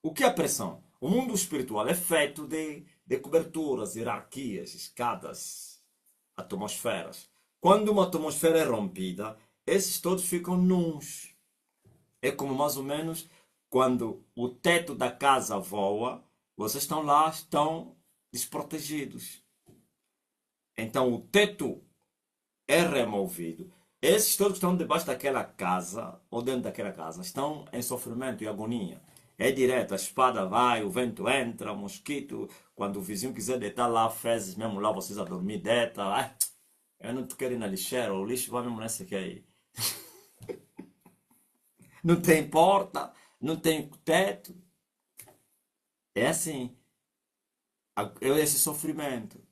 O que é pressão? O mundo espiritual é feito de coberturas, hierarquias, escadas, atmosferas. Quando uma atmosfera é rompida, esses todos ficam nus. É como mais ou menos quando o teto da casa voa, vocês estão lá, estão desprotegidos. Então o teto é removido. Esses todos que estão debaixo daquela casa, ou dentro daquela casa, estão em sofrimento e agonia. É direto, a espada vai, o vento entra, o mosquito, quando o vizinho quiser deitar lá, fezes mesmo lá, vocês a dormir, deita. Ah, eu não te quero ir na lixeira, o lixo vai mesmo nessa aqui aí. Não tem porta, não tem teto. É assim, é esse sofrimento.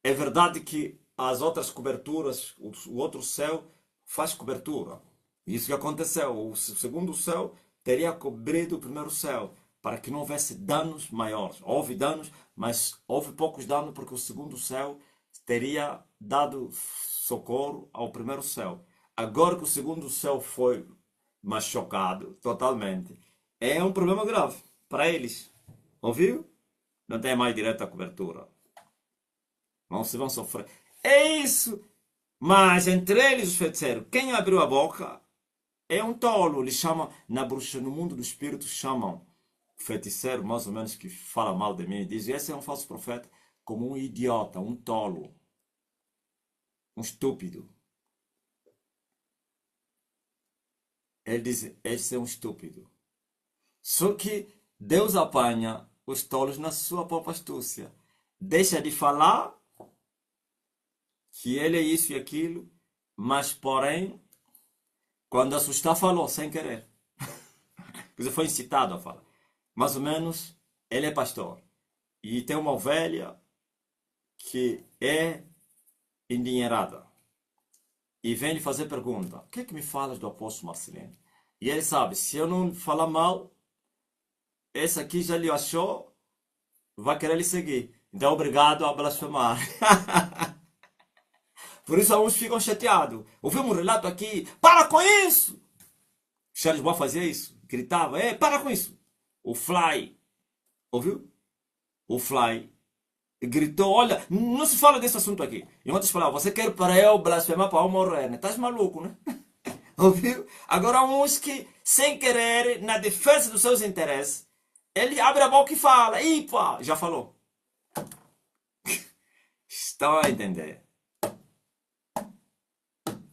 É verdade que as outras coberturas, o outro céu faz cobertura. Isso que aconteceu. O segundo céu teria cobrido o primeiro céu para que não houvesse danos maiores. Houve danos, mas houve poucos danos porque o segundo céu teria dado socorro ao primeiro céu. Agora que o segundo céu foi machucado totalmente, é um problema grave para eles. Ouviu? Não tem mais direito à cobertura. Se vão sofrer. É isso! Mas entre eles, os feiticeiros, quem abriu a boca é um tolo. Eles chamam, na bruxa, no mundo dos espíritos, chamam o feiticeiro, mais ou menos, que fala mal de mim, diz: esse é um falso profeta, como um idiota, um tolo, um estúpido. Ele diz: esse é um estúpido. Só que Deus apanha os tolos na sua própria astúcia. Deixa de falar que ele é isso e aquilo, mas porém, quando assustar, falou sem querer. Porque foi incitado a falar. Mais ou menos, ele é pastor. E tem uma ovelha que é endinheirada. E vem lhe fazer pergunta: o que é que me falas do apóstolo Marcelino? E ele sabe, se eu não falar mal, esse aqui já lhe achou, vai querer lhe seguir. Então, obrigado a blasfemar. Por isso, alguns ficam chateados. Ouvimos um relato aqui: para com isso! Charles Bois fazia isso, gritava: para com isso! O Fly, ouviu? O Fly gritou: olha, não se fala desse assunto aqui. Em outras palavras, você quer para eu blasfemar para eu morrer, né? Estás maluco, né? Ouviu? Agora, uns que, sem querer, na defesa dos seus interesses, ele abre a boca e fala: pá, já falou. Estão a entender?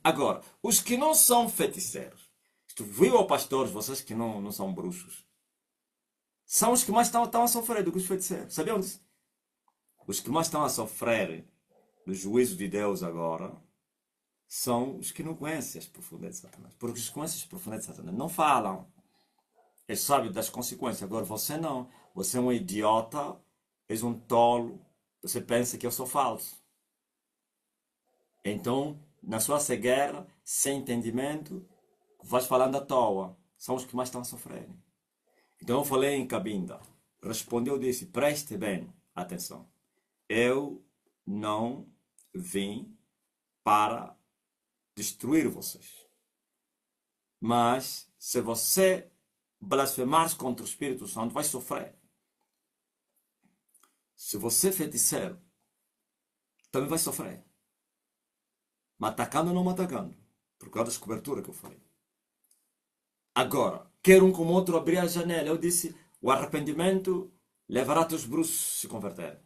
Agora, os que não são feiticeiros, viu, pastores, vocês que não são bruxos, são os que mais estão a sofrer do que os feiticeiros. Sabiam disso? Os que mais estão a sofrer do juízo de Deus agora são os que não conhecem as profundezas de Satanás. Porque os que conhecem as profundezas de Satanás não falam. Eles sabem das consequências. Agora você não. Você é um idiota, és um tolo. Você pensa que eu sou falso. Então, na sua cegueira, sem entendimento, vais falando à toa. São os que mais estão a sofrer. Então eu falei em Cabinda. Respondeu, disse: preste bem atenção. Eu não vim para destruir vocês. Mas se você blasfemar contra o Espírito Santo, vai sofrer. Se você é feiticeiro, também vai sofrer. Me atacando ou não me atacando. Por causa das coberturas que eu falei. Agora, quer um como outro abrir a janela. Eu disse: o arrependimento levará teus bruxos a se converterem.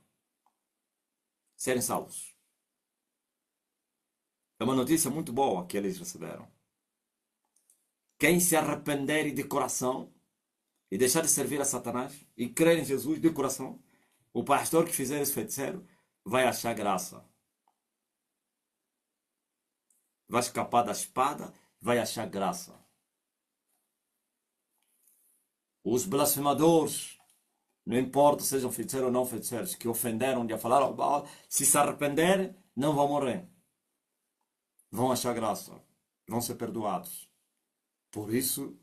Serem salvos. É uma notícia muito boa que eles receberam. Quem se arrepender de coração e deixar de servir a Satanás e crer em Jesus de coração, o pastor que fizer esse feiticeiro vai achar graça. Vai escapar da espada, vai achar graça. Os blasfemadores, não importa se sejam feiticeiros ou não feiticeiros, que ofenderam de falar, se arrependerem, não vão morrer. Vão achar graça. Vão ser perdoados. Por isso,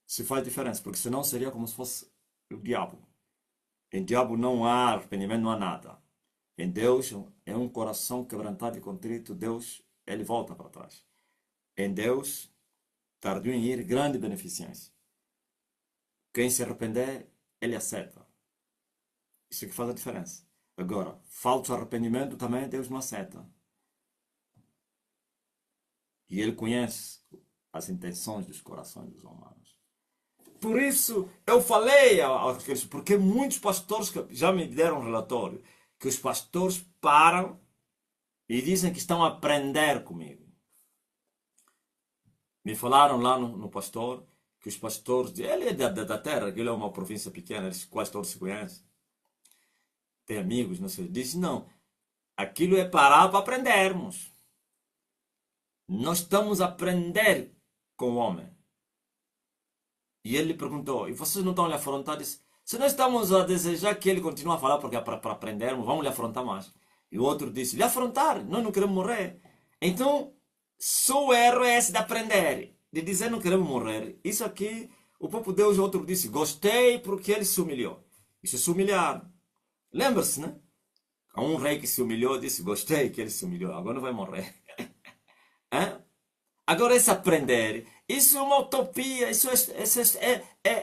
se faz diferença. Porque senão seria como se fosse o diabo. Em diabo não há arrependimento, não há nada. Em Deus, é um coração quebrantado e contrito. Deus, ele volta para trás. Em Deus, tardio em ir, grande beneficência. Quem se arrepender, ele aceita. Isso é que faz a diferença. Agora, falso arrependimento também Deus não aceita. E ele conhece as intenções dos corações dos humanos. Por isso, eu falei àqueles, porque muitos pastores já me deram um relatório, que os pastores param e dizem que estão a aprender comigo. Me falaram lá no pastor que os pastores, ele é da terra, aquilo é uma província pequena, eles quase todos se conhecem, tem amigos, não sei, diz não, aquilo é parar para aprendermos. Nós estamos a aprender com o homem. E ele lhe perguntou, e vocês não estão lhe afrontar? Disse, se nós estamos a desejar que ele continue a falar porque é para aprendermos, vamos lhe afrontar mais. E o outro disse, lhe afrontar, nós não queremos morrer. Então, só o erro é esse de aprender, de dizer não queremos morrer. Isso aqui, o próprio Deus, o outro disse, gostei porque ele se humilhou. Isso é se humilhar. Lembra-se, né? Há um rei que se humilhou, disse, gostei que ele se humilhou, agora não vai morrer. Hã? Agora, esse aprender, isso é uma utopia,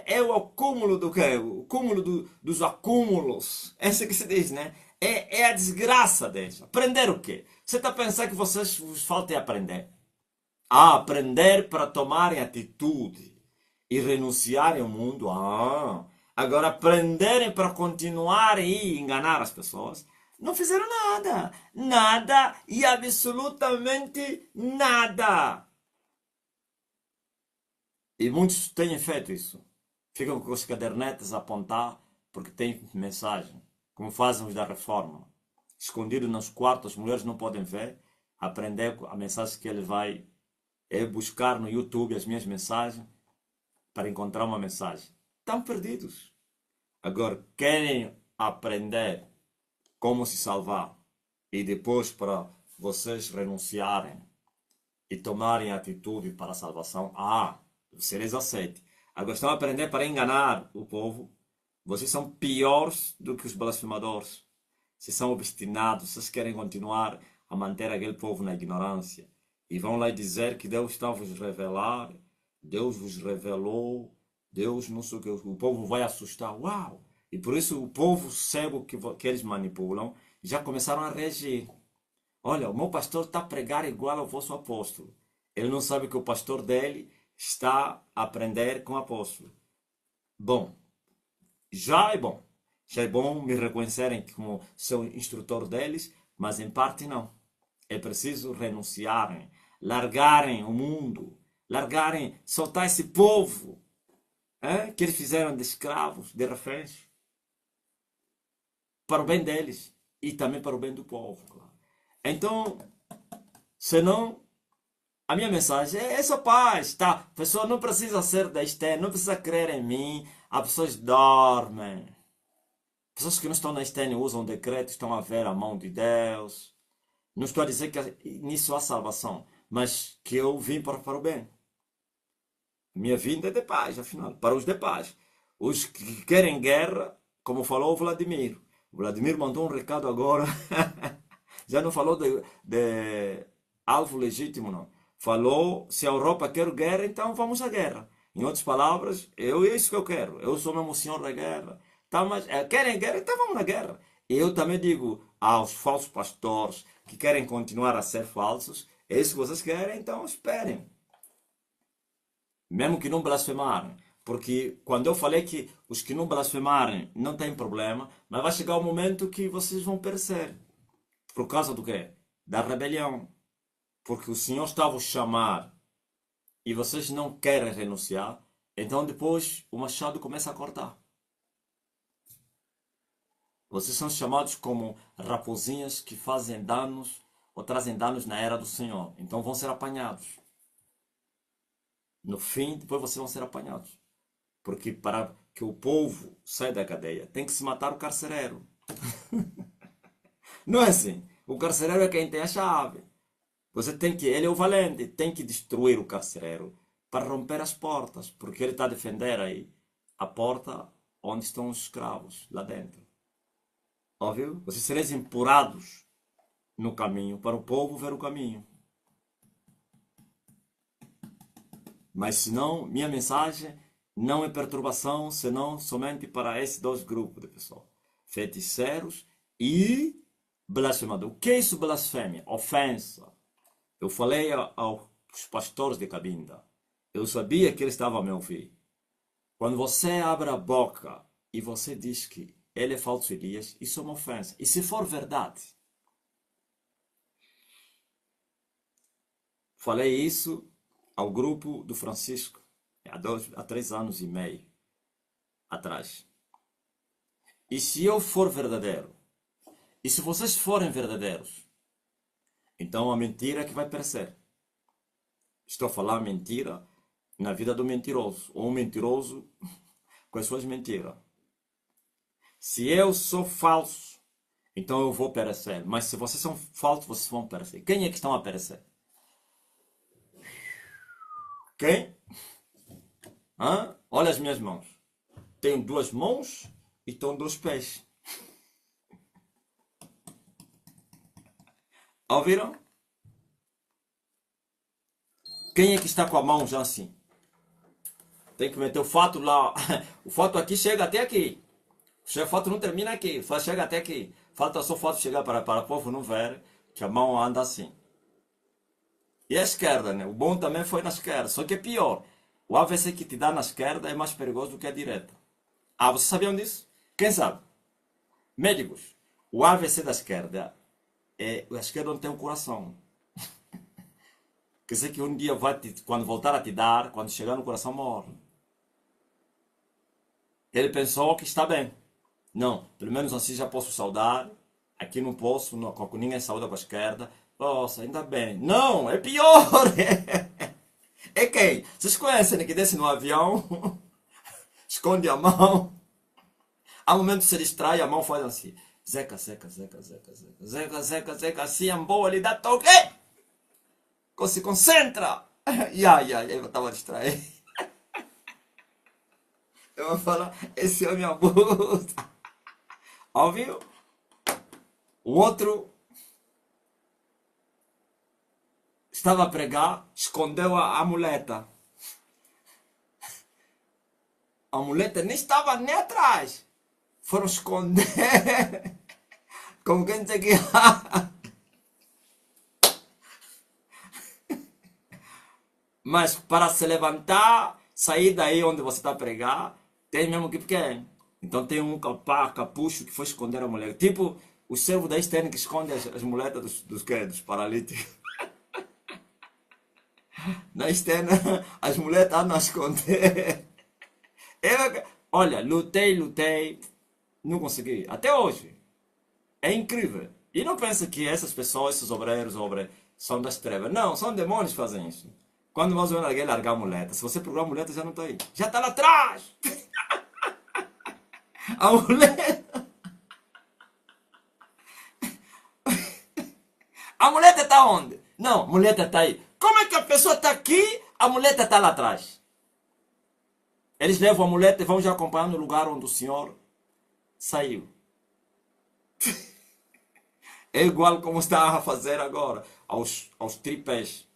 é o acúmulo do quê? O cúmulo dos acúmulos. É isso que se diz, né? É a desgraça disso. Aprender o quê? Você está pensando que vocês vos falta aprender? Ah, aprender para tomarem atitude e renunciarem ao mundo. Ah, agora aprenderem para continuarem e enganar as pessoas. Não fizeram nada. Nada e absolutamente nada. E muitos têm feito isso. Ficam com os cadernetes a apontar porque tem mensagem. Como fazem os da reforma. Escondido nos quartos, as mulheres não podem ver. Aprender a mensagem que ele vai buscar no YouTube, as minhas mensagens, para encontrar uma mensagem. Estão perdidos. Agora, querem aprender como se salvar. E depois para vocês renunciarem e tomarem atitude para a salvação. Ah, sereis aceites. Agora estão a aprender para enganar o povo. Vocês são piores do que os blasfemadores. Vocês são obstinados. Vocês querem continuar a manter aquele povo na ignorância. E vão lá dizer que Deus está a vos revelar. Deus vos revelou. Deus não sei o que. O povo vai assustar. Uau! E por isso o povo cego que eles manipulam já começaram a reagir. Olha, o meu pastor está a pregar igual ao vosso apóstolo. Ele não sabe que o pastor dele está a aprender com o apóstolo. Bom, já é bom. Já é bom me reconhecerem como sou instrutor deles, mas em parte não. É preciso renunciarem, largarem o mundo, largarem, soltar esse povo que eles fizeram de escravos, de reféns, para o bem deles e também para o bem do povo. Claro. Então, senão, a minha mensagem é essa paz, tá? A pessoa não precisa ser da externa, não precisa crer em mim. As pessoas dormem. Pessoas que não estão na externa usam decreto, estão a ver a mão de Deus. Não estou a dizer que nisso há salvação, mas que eu vim para o bem. Minha vinda é de paz, afinal, para os de paz. Os que querem guerra, como falou o Vladimir. O Vladimir mandou um recado agora. Já não falou de alvo legítimo, não. Falou, se a Europa quer guerra, então vamos à guerra. Em outras palavras, é isso que eu quero. Eu sou mesmo o senhor da guerra. Tá, mas querem guerra, então vamos na guerra. E eu também digo aos falsos pastores que querem continuar a ser falsos, é isso que vocês querem, então esperem. Mesmo que não blasfemarem. Porque quando eu falei que os que não blasfemarem não tem problema, mas vai chegar o momento que vocês vão perecer. Por causa do quê? Da rebelião. Porque o Senhor está a vos chamar e vocês não querem renunciar, então depois o machado começa a cortar. Vocês são chamados como raposinhas que fazem danos ou trazem danos na era do Senhor. Então vão ser apanhados. No fim, depois vocês vão ser apanhados. Porque para que o povo saia da cadeia, tem que se matar o carcereiro. Não é assim. O carcereiro é quem tem a chave. Ele é o valente, tem que destruir o carcereiro para romper as portas, porque ele está a defender aí a porta onde estão os escravos, lá dentro. Óbvio? Vocês sereis empurrados no caminho, para o povo ver o caminho. Mas senão, minha mensagem não é perturbação, senão somente para esses dois grupos de pessoas. Feiticeiros e blasfemadores. O que é isso blasfêmia? Ofensa. Eu falei aos pastores de Cabinda. Eu sabia que eles estavam a me ouvir. Quando você abre a boca e você diz que ele é falso Elias, isso é uma ofensa. E se for verdade? Falei isso ao grupo do Francisco. Há 3 anos e meio atrás. E se eu for verdadeiro, e se vocês forem verdadeiros, então a mentira é que vai perecer. Estou a falar mentira na vida do mentiroso, ou um mentiroso com as suas mentiras. Se eu sou falso, então eu vou perecer. Mas se vocês são falsos, vocês vão perecer. Quem é que estão a perecer? Quem? Hã? Olha as minhas mãos. Tenho 2 mãos e tenho 2 pés. Ouviram? Quem é que está com a mão já assim? Tem que meter o fato lá. O fato aqui chega até aqui. O fato não termina aqui. Só chega até aqui. Falta só o fato chegar para o povo não ver que a mão anda assim. E a esquerda, né? O bom também foi na esquerda. Só que é pior. O AVC que te dá na esquerda é mais perigoso do que a direita. Ah, vocês sabiam disso? Quem sabe? Médicos. O AVC da esquerda é. A esquerda não tem um coração. Quer dizer que um dia quando voltar a te dar, quando chegar no coração, morre. Ele pensou que está bem. Não, pelo menos assim já posso saudar. Aqui não posso, não, ninguém saúda com a esquerda. Nossa, ainda bem. Não, é pior! É quem? Vocês conhecem, né, que desce no avião, esconde a mão. Há um momento que se distrai, a mão faz assim. Zeca, zeca, zeca, zeca, zeca, zeca, zeca, zeca, assim, amboa, ele dá toque. Se concentra! Eu estava distraído. Eu vou falar, esse homem abusa. Óbvio? O outro estava a pregar, escondeu a muleta. A muleta nem estava nem atrás. Foram esconder. Como quem diz que. Mas para se levantar, sair daí onde você está a pregar, tem mesmo que pequeno. Então tem um capucho que foi esconder a mulher. Tipo, o servo da Estene que esconde as muletas dos paralíticos. Na Estene, as muletas andam a esconder. Olha, lutei, não consegui. Até hoje. É incrível. E não pensa que essas pessoas, esses obreiros, são das trevas. Não, são demônios que fazem isso. Quando nós vemos alguém largar a muleta, se você procurar a muleta, já não está aí. Já está lá atrás! A muleta! A muleta está onde? Não, a muleta está aí. Como é que a pessoa está aqui, a muleta está lá atrás? Eles levam a muleta e vão já acompanhando o lugar onde o senhor saiu. É igual como está a fazer agora, aos tripés.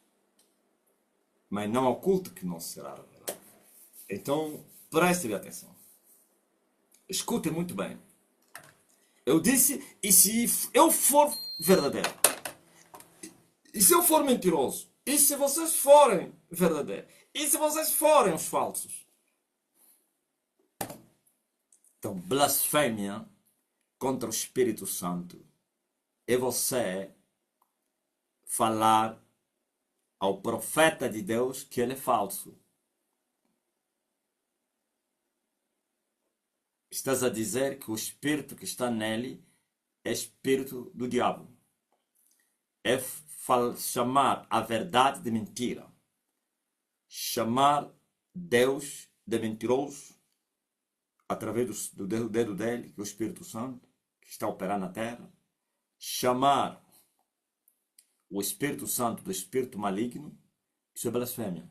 Mas não ao culto que não será revelado. Então, prestem atenção. Escutem muito bem. Eu disse, e se eu for verdadeiro? E se eu for mentiroso? E se vocês forem verdadeiros? E se vocês forem os falsos? Então, blasfêmia contra o Espírito Santo é você falar ao profeta de Deus que ele é falso. Estás a dizer que o espírito que está nele é espírito do diabo. É chamar a verdade de mentira. Chamar Deus de mentiroso através do dedo dele, que é o Espírito Santo, que está a operar na terra. Chamar o Espírito Santo do espírito maligno, isso é blasfêmia.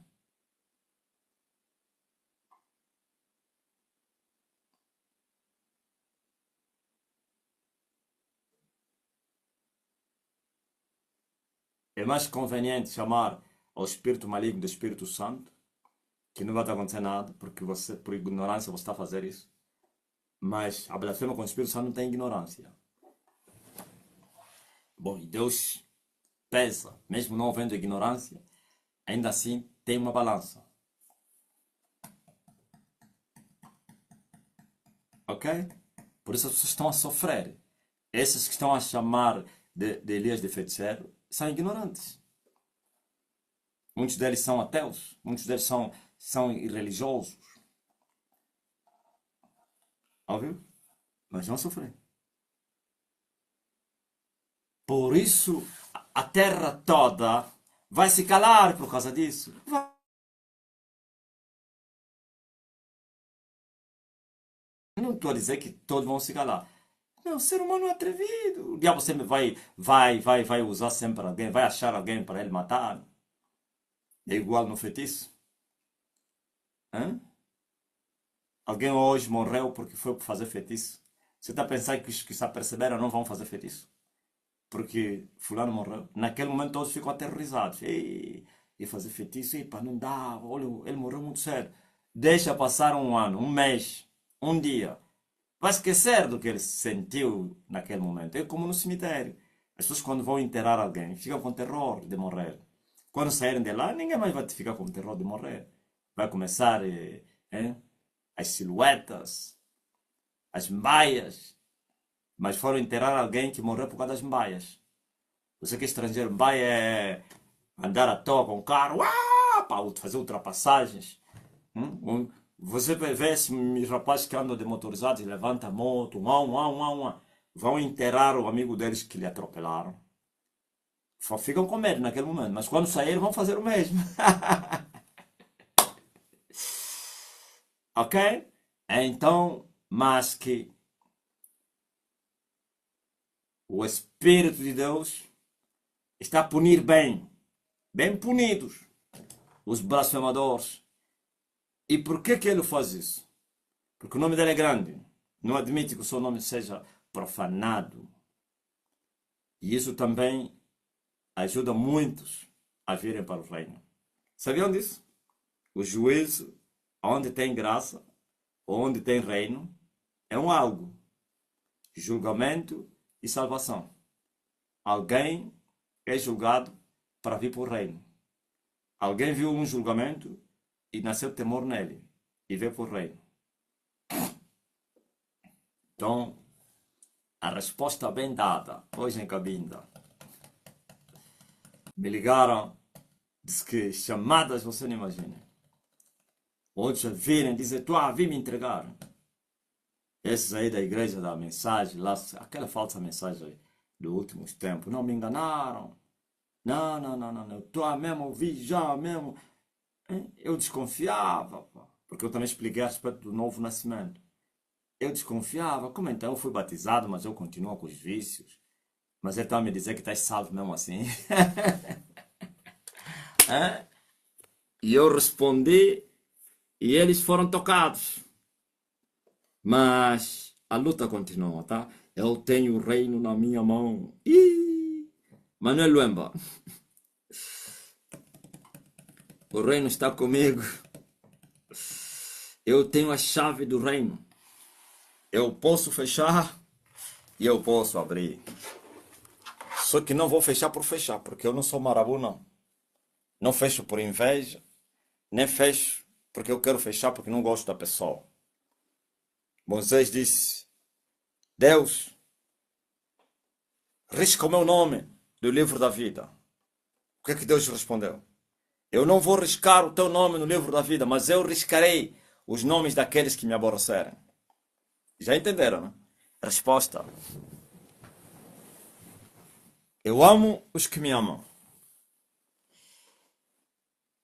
É mais conveniente chamar ao espírito maligno do Espírito Santo, que não vai acontecer nada, porque você, por ignorância, você está a fazer isso. Mas a blasfêmia com o Espírito Santo não tem ignorância. Bom, e Deus pesa, mesmo não havendo ignorância, ainda assim tem uma balança. Ok? Por isso as pessoas estão a sofrer. Esses que estão a chamar de Elias de feiticeiro são ignorantes. Muitos deles são ateus, muitos deles são irreligiosos, óbvio, mas vão sofrer. Por isso, a terra toda vai se calar por causa disso. Não estou a dizer que todos vão se calar. Não, o ser humano é atrevido. O diabo sempre vai usar sempre alguém, vai achar alguém para ele matar. É igual no feitiço. Hã? Alguém hoje morreu porque foi fazer feitiço. Você está a pensar que os que se aperceberam não vão fazer feitiço? Porque fulano morreu. Naquele momento todos ficam aterrorizados. Ei, ia fazer feitiço, epa, não dá, olha, ele morreu muito cedo. Deixa passar um ano, um mês, um dia. Vai esquecer do que ele sentiu naquele momento. É como no cemitério. As pessoas quando vão enterrar alguém ficam com terror de morrer. Quando saírem de lá, ninguém mais vai ficar com terror de morrer. Vai começar as silhuetas, as baias. Mas foram enterrar alguém que morreu por causa das baias. Você que é estrangeiro, baia é andar à toa com o carro, para fazer ultrapassagens. Você vê esses rapazes que andam de motorizados e levantam a moto, vão enterrar o amigo deles que lhe atropelaram. Só ficam com medo naquele momento, mas quando saírem vão fazer o mesmo. Ok? Então, mas que o Espírito de Deus está a punir bem, bem punidos, os blasfemadores. E por que ele faz isso? Porque o nome dele é grande. Não admite que o seu nome seja profanado. E isso também ajuda muitos a virem para o reino. Sabiam disso? O juízo, onde tem graça, onde tem reino, é um algo. Julgamento e salvação. Alguém é julgado para vir para o reino. Alguém viu um julgamento e nasceu temor nele e veio para o reino. Então, a resposta bem dada hoje em Cabinda. Me ligaram, diz que chamadas você não imagina. Outros virem dizer, vim me entregar. Esses aí da igreja da mensagem, lá, aquela falsa mensagem aí, dos últimos tempos, não me enganaram. Não, eu mesmo, ouvi já mesmo. Eu desconfiava, porque eu também expliquei a respeito do novo nascimento. Eu desconfiava, como então eu fui batizado, mas eu continuo com os vícios. Mas ele estava a me dizer que estás salvo mesmo assim. E eu respondi e eles foram tocados. Mas a luta continua, tá? Eu tenho o reino na minha mão. Manuel Luemba. O reino está comigo. Eu tenho a chave do reino. Eu posso fechar e eu posso abrir. Só que não vou fechar por fechar, porque eu não sou marabu, não. Não fecho por inveja, nem fecho porque eu quero fechar porque não gosto da pessoa. Moisés disse, Deus, risca o meu nome do livro da vida. O que é que Deus respondeu? Eu não vou riscar o teu nome no livro da vida, mas eu riscarei os nomes daqueles que me aborrecerem. Já entenderam, né? Resposta. Eu amo os que me amam.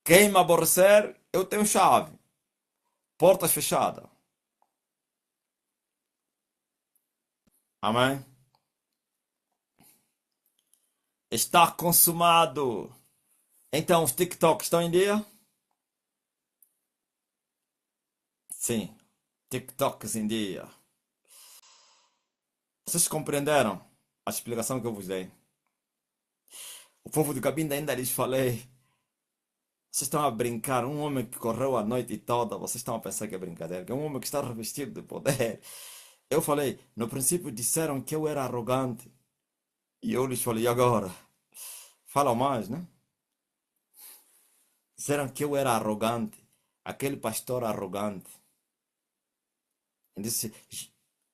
Quem me aborrecer, eu tenho chave. Portas fechadas. Amém? Está consumado. Então, os TikToks estão em dia? Sim, TikToks em dia. Vocês compreenderam a explicação que eu vos dei? O povo de Cabinda ainda lhes falei. Vocês estão a brincar. Um homem que correu a noite toda, vocês estão a pensar que é brincadeira. Que é um homem que está revestido de poder. Eu falei, no princípio disseram que eu era arrogante. E eu lhes falei, e agora? Falam mais, né? Disseram que eu era arrogante. Aquele pastor arrogante. Ele disse,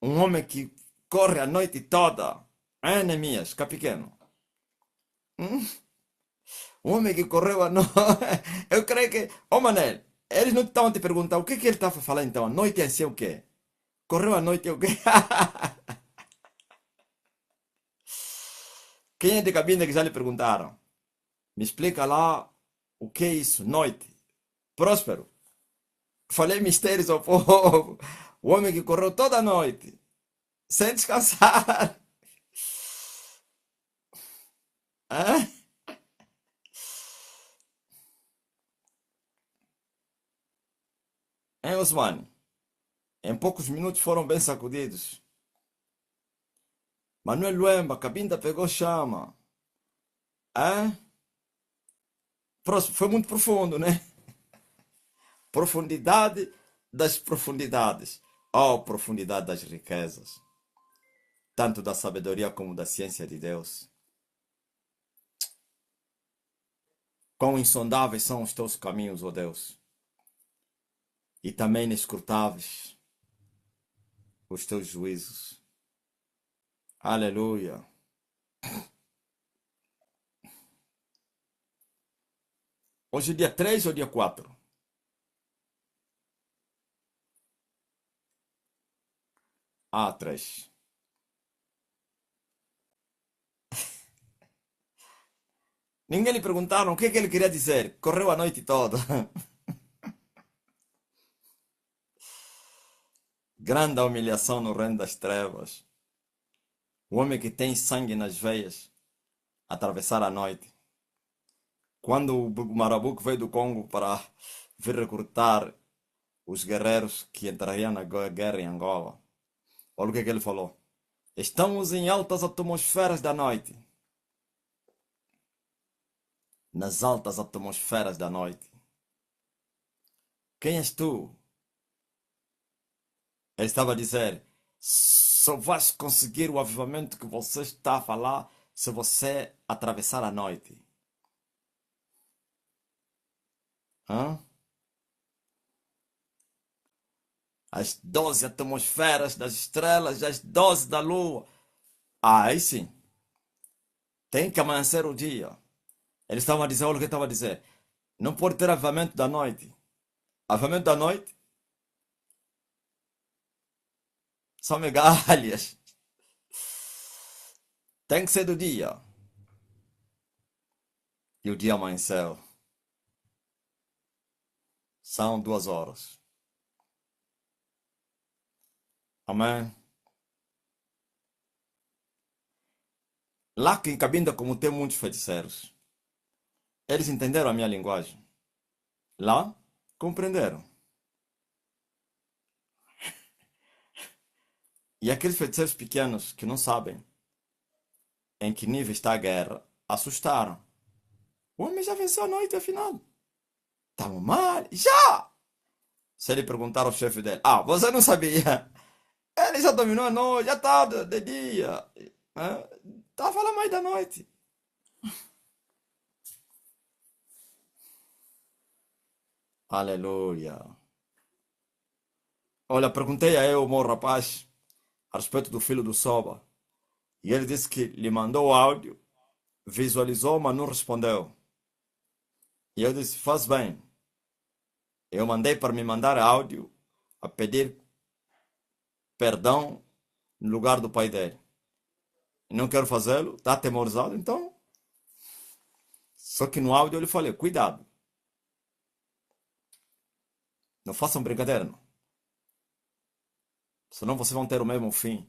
um homem que corre a noite toda. Neemias, cá pequeno. Um homem que correu a noite. Eu creio que. Manel, Eles não estão a te perguntar o que ele estava a falar então. A noite é assim o quê? Correu a noite é o quê? Quem é de cabine que já lhe perguntaram? Me explica lá o que é isso, noite. Próspero. Falei mistérios ao povo. O homem que correu toda a noite, sem descansar. Hã? Hein, Osmane? Em poucos minutos foram bem sacudidos. Manuel Luemba, a cabinda pegou chama. Hã? Próximo, foi muito profundo, né? Profundidade das profundidades. Oh, profundidade das riquezas. Tanto da sabedoria como da ciência de Deus. Quão insondáveis são os teus caminhos, ó Deus. E também inescrutáveis os teus juízos. Aleluia. Hoje é dia 3 ou dia 4? Ah, 3. Ninguém lhe perguntaram o que ele queria dizer. Correu a noite toda. Grande a humilhação no reino das trevas. O homem que tem sangue nas veias atravessar a noite. Quando o Marabuco veio do Congo para vir recrutar os guerreiros que entrariam na guerra em Angola, olha o que ele falou. Estamos em altas atmosferas da noite. Nas altas atmosferas da noite. Quem és tu? Ele estava a dizer, só vais conseguir o avivamento que você está a falar se você atravessar a noite. Hã? As 12 atmosferas das estrelas, as 12 da lua. Ah, aí sim. Tem que amanhecer o dia. Eles estavam a dizer, olha o que estava a dizer. Não pode ter avivamento da noite. Avivamento da noite são migalhas. Tem que ser do dia. E o dia amanheceu. São 2 horas. Amém? Lá que em Cabinda, como tem muitos feiticeiros, eles entenderam a minha linguagem. Lá, compreenderam. E aqueles feiticeiros pequenos que não sabem em que nível está a guerra, assustaram. O homem já venceu a noite, afinal. Estamos mal. Já! Se ele perguntar ao chefe dele, ah, você não sabia? Ele já dominou a noite, já está de dia. Está a falar mais da noite. Aleluia. Olha, perguntei a eu, meu rapaz, a respeito do filho do Soba. E ele disse que lhe mandou o áudio, visualizou, mas não respondeu. E eu disse, faz bem. Eu mandei para me mandar áudio a pedir perdão no lugar do pai dele. E não quero fazê-lo, está atemorizado, então. Só que no áudio eu lhe falei, cuidado. Não façam brincadeira, não. Senão vocês vão ter o mesmo fim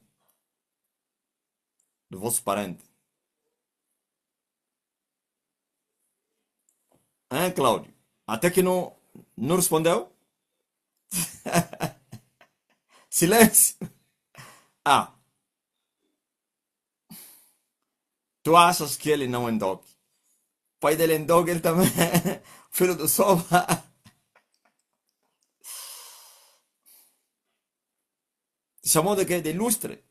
do vosso parente. Hein, Cláudio? Até que não respondeu? Silêncio. Ah, tu achas que ele não é Endog? O pai dele é Endog, ele também é filho do Soba. Te chamou de quê? De ilustre?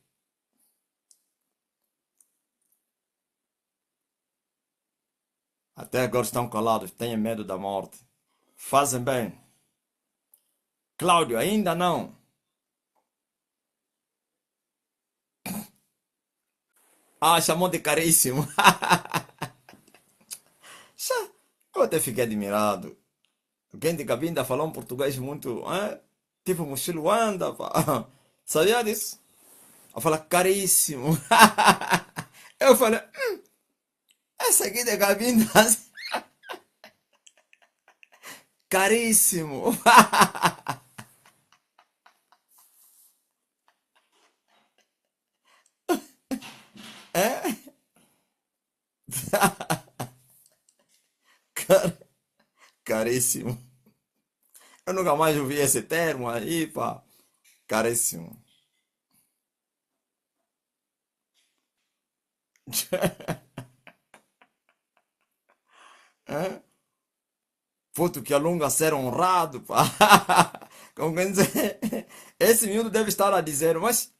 Até agora estão calados, têm medo da morte. Fazem bem. Cláudio, ainda não. Ah, chamou de caríssimo. Eu até fiquei admirado. Alguém de Cabinda falou um português muito, tipo mochilo anda, pá. Sabia disso? Eu falei, caríssimo. Eu falei, essa aqui de Cabinda, caríssimo. Car- Caríssimo. Eu nunca mais ouvi esse termo aí, pá. Caríssimo. Puto que alunga ser honrado, pá. Como quem dizer, esse miúdo deve estar a dizer, mas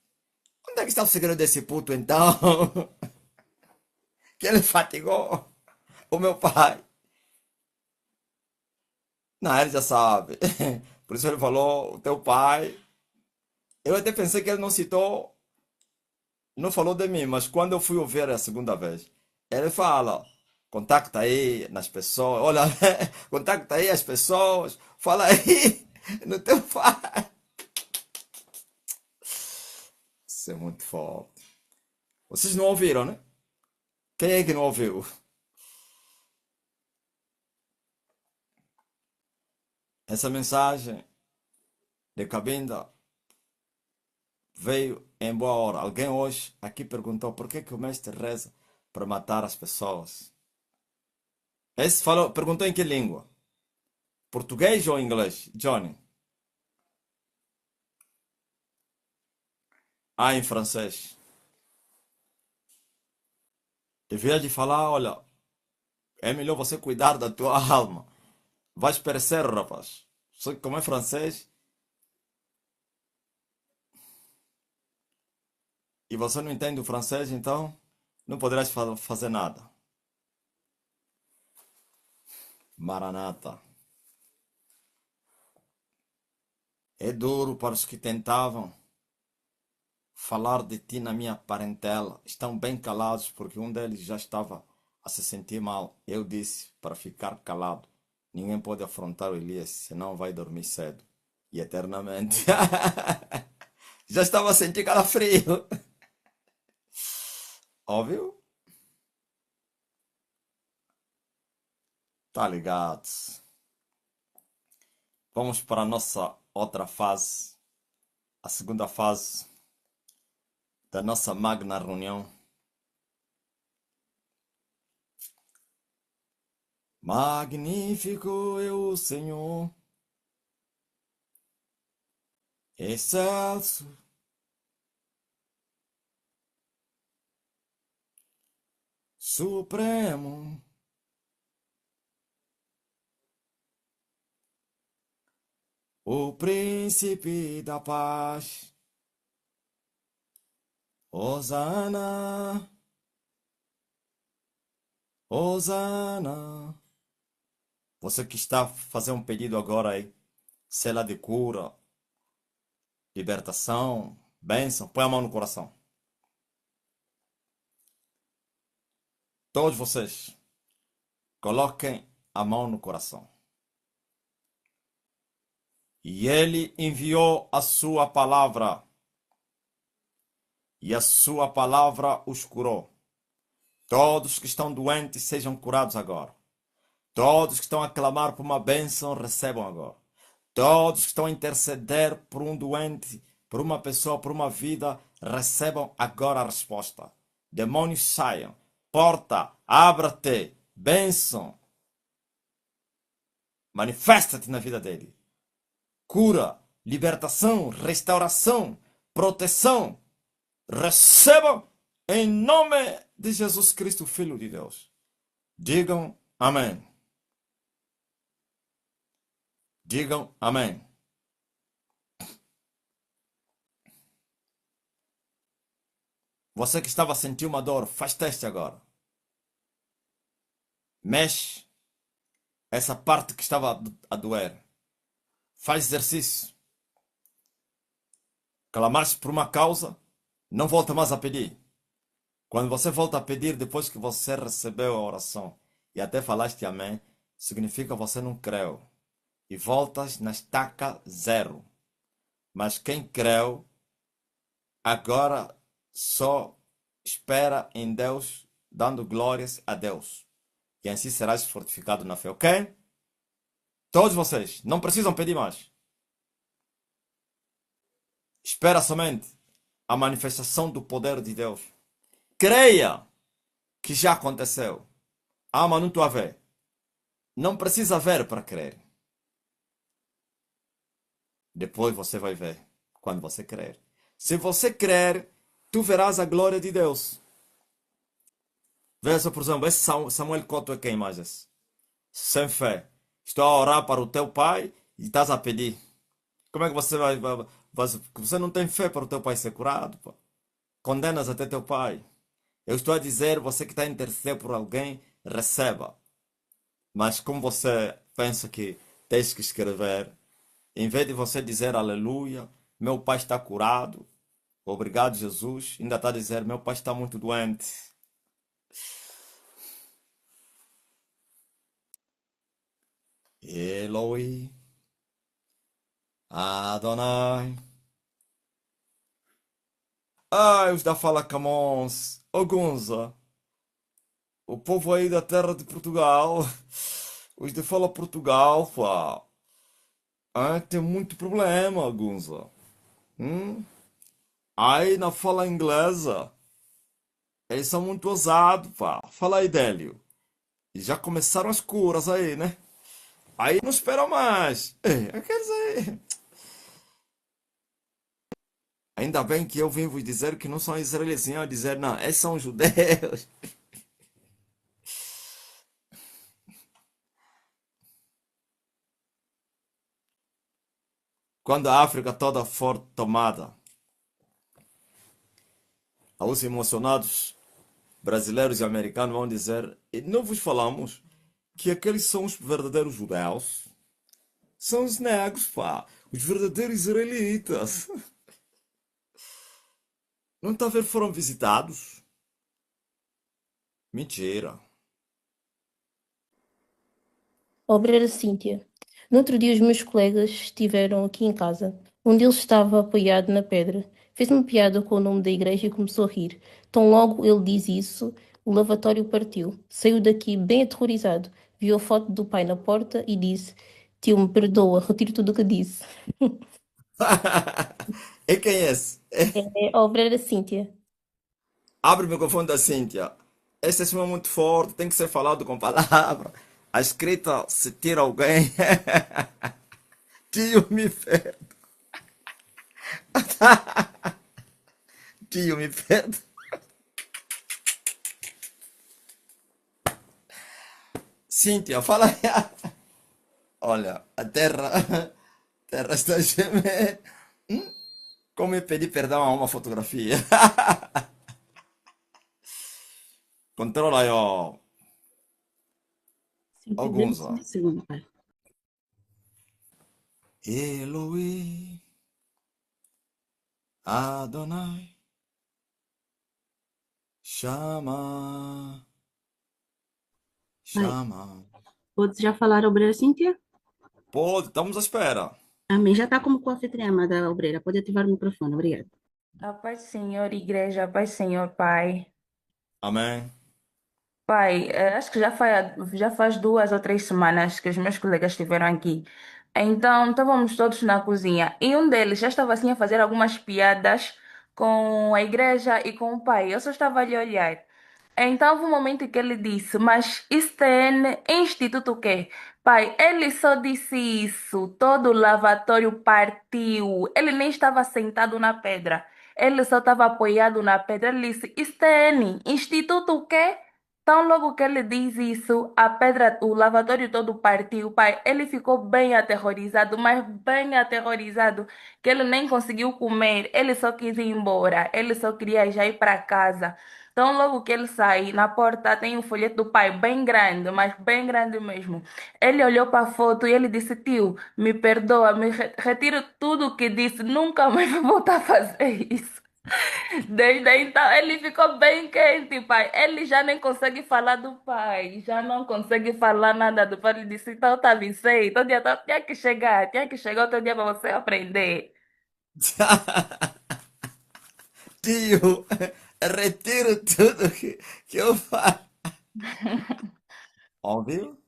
onde é que está o segredo desse puto então? Que ele fatigou o meu pai. Não, ele já sabe. Por isso ele falou, o teu pai. Eu até pensei que ele não citou, não falou de mim, mas quando eu fui ouvir a segunda vez, ele fala, contacta aí nas pessoas, olha, contacta aí as pessoas, fala aí no teu pai. Isso é muito forte. Vocês não ouviram, né? Quem é que não ouviu? Essa mensagem de Cabinda veio em boa hora. Alguém hoje aqui perguntou por que o mestre reza para matar as pessoas. Esse falou, perguntou em que língua? Português ou inglês? Johnny. Ah, em francês. Devia de falar, olha, é melhor você cuidar da tua alma. Vais perecer, rapaz. Só que como é francês e você não entende o francês, então não poderás fazer nada. Maranata. É duro para os que tentavam falar de ti na minha parentela. Estão bem calados porque um deles já estava a se sentir mal. Eu disse para ficar calado. Ninguém pode afrontar o Elias, senão vai dormir cedo e eternamente. Já estava a sentir calafrio. Óbvio? Tá ligado. Vamos para a nossa outra fase, a segunda fase da nossa magna reunião. Magnífico é o Senhor, excelso, supremo, o príncipe da paz. Hosana, Hosana. Você que está fazendo um pedido agora aí, sei de cura, libertação, bênção, põe a mão no coração. Todos vocês, coloquem a mão no coração. E ele enviou a sua palavra, e a sua palavra os curou. Todos que estão doentes sejam curados agora. Todos que estão a clamar por uma bênção recebam agora. Todos que estão a interceder por um doente, por uma pessoa, por uma vida, recebam agora a resposta. Demônios saiam. Porta, abra-te. Bênção. Manifesta-te na vida dele. Cura, libertação, restauração, proteção. Recebam em nome de Jesus Cristo, Filho de Deus. Digam amém. Digam amém. Você que estava a sentir uma dor, faz teste agora. Mexe essa parte que estava a doer. Faz exercício. Clamaste por uma causa, não volta mais a pedir. Quando você volta a pedir depois que você recebeu a oração e até falaste amém, significa que você não creu. e voltas na estaca zero. Mas quem creu, agora só espera em Deus, dando glórias a Deus. E assim serás fortificado na fé, ok? Todos vocês, não precisam pedir mais. Espera somente a manifestação do poder de Deus. Creia que já aconteceu. Ah, mas não estou a ver. Não precisa ver para crer. Depois você vai ver quando você crer. Se você crer, tu verás a glória de Deus. Veja, por exemplo, esse Samuel Couto é quem mais esse? Sem fé. Estou a orar para o teu pai e estás a pedir. Como é que você você não tem fé para o teu pai ser curado? Pô? Condenas até teu pai. Eu estou a dizer, você que está a interceder por alguém, receba. Mas como você pensa que tens que escrever, em vez de você dizer aleluia, meu pai está curado, obrigado Jesus, ainda está a dizer, meu pai está muito doente. Eloi, Adonai. Ai, os da Fala Camões, Ogunza, o povo aí da terra de Portugal, os de Fala Portugal, pá. Ah, tem muito problema, Gunza. Hum? Aí na fala inglesa, eles são muito ousados, pá. Fala aí, Délio. E já começaram as curas aí, né? Aí não espera mais. Quer dizer, ainda bem que eu vim vos dizer que não são israelenses, a dizer, não, esses são judeus. Quando a África toda for tomada, os emocionados brasileiros e americanos vão dizer, e não vos falamos que aqueles são os verdadeiros judeus? São os negros, pá. Os verdadeiros israelitas. Não está a ver, foram visitados? Mentira. Obreira Cíntia. No outro dia os meus colegas estiveram aqui em casa. Um deles estava apoiado na pedra. Fez-me piada com o nome da igreja e começou a rir. Tão logo ele diz isso, o lavatório partiu. Saiu daqui bem aterrorizado. Viu a foto do pai na porta e disse: Tio, me perdoa, retiro tudo o que disse. E quem é esse? É a Obreira Cíntia. Abre o microfone da Cíntia. Esse é muito forte, tem que ser falado com palavra. A escrita, se tira alguém. Tio, me perdoa. Tio, me perdoa. Cíntia, fala aí. Olha, a terra, terra está a gemer. Como eu pedi perdão a uma fotografia? Controla aí, ó. Cinco, dê-me só Alguns, um ó. segundo, pai. Eloi, Adonai, chama, Pai, chama. pode já falar a obreira Cíntia? Pode, estamos à espera. Amém. Já está como co-anfitriã da obreira. Pode ativar o microfone. Obrigada. A paz, Senhor, igreja, a paz, Senhor, Pai. Amém. Pai, acho que já faz 2 ou 3 semanas que os meus colegas estiveram aqui. Então, estávamos todos na cozinha e um deles já estava assim a fazer algumas piadas com a igreja e com o pai. Eu só estava ali a olhar. Então, houve um momento em que ele disse: Mas ISTN, Instituto o quê? Pai, ele só disse isso. Todo o lavatório partiu. Ele nem estava sentado na pedra. Ele só estava apoiado na pedra. Ele disse: ISTN, Instituto o quê? Tão logo que ele diz isso, a pedra, o lavatório todo partiu. Pai, ele ficou bem aterrorizado, mas bem aterrorizado, que ele nem conseguiu comer. Ele só quis ir embora. Ele só queria já ir para casa. Então, logo que ele sai, na porta tem um folheto do pai bem grande, mas bem grande mesmo. Ele olhou para a foto e ele disse: Tio, me perdoa, retiro tudo o que disse, nunca mais vou voltar a fazer isso. Desde então ele ficou bem quente, pai. Ele já nem consegue falar do pai, já não consegue falar nada do pai. Ele disse: então tá, Vicente, todo dia tinha que chegar outro dia para você aprender. Tio, retiro tudo que eu faço. Ouviu?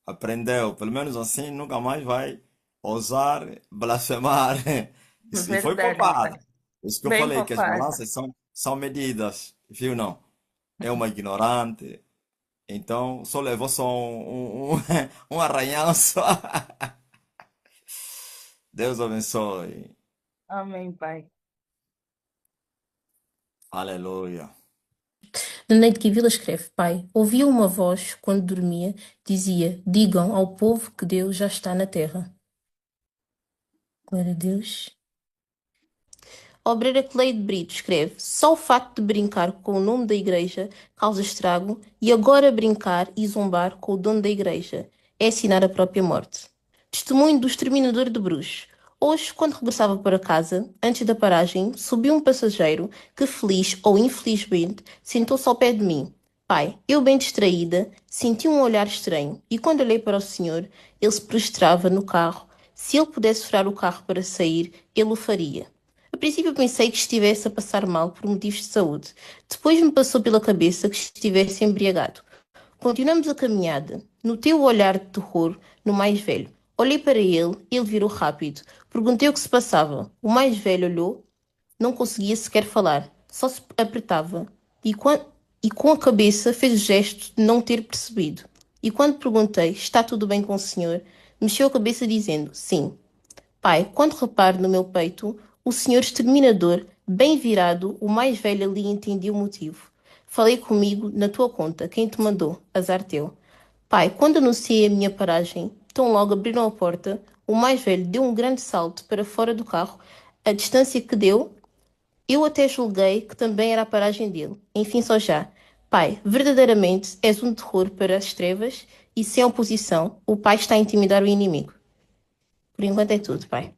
Aprendeu. Pelo menos assim nunca mais vai ousar blasfemar. E foi Verdade, pai. poupado. Isso que eu Bem falei, que as poupada. balanças são medidas. Viu, não? É uma ignorante. Então, só levou só um arranhão só. Deus abençoe. Amém, pai. Aleluia. Na Neide Quivila escreve: Pai, ouvia uma voz quando dormia, dizia: Digam ao povo que Deus já está na terra. Glória a Deus. Obreira Cleide Brito escreve: Só o facto de brincar com o nome da igreja causa estrago e agora brincar e zombar com o dono da igreja é assinar a própria morte. Testemunho do exterminador de Bruges. Hoje, quando regressava para casa, antes da paragem, subiu um passageiro que, feliz ou infelizmente, sentou-se ao pé de mim. Pai, eu bem distraída, senti um olhar estranho e quando olhei para o senhor, ele se prostrava no carro. Se ele pudesse furar o carro para sair, ele o faria. A princípio pensei que estivesse a passar mal por motivos de saúde. Depois me passou pela cabeça que estivesse embriagado. Continuamos a caminhada. Notei o olhar de terror no mais velho. Olhei para ele, ele virou rápido. Perguntei o que se passava. O mais velho olhou, não conseguia sequer falar, só se apertava. E com a cabeça fez o gesto de não ter percebido. E quando perguntei, está tudo bem com o senhor? Mexeu a cabeça dizendo, sim. Pai, quando reparo no meu peito, o senhor exterminador, bem virado, o mais velho ali entendia o motivo. Falei comigo na tua conta, quem te mandou? Azar teu. Pai, quando anunciei a minha paragem, tão logo abriram a porta, o mais velho deu um grande salto para fora do carro. A distância que deu, eu até julguei que também era a paragem dele. Enfim, só já. Pai, verdadeiramente és um terror para as trevas e sem oposição, o pai está a intimidar o inimigo. Por enquanto é tudo, pai.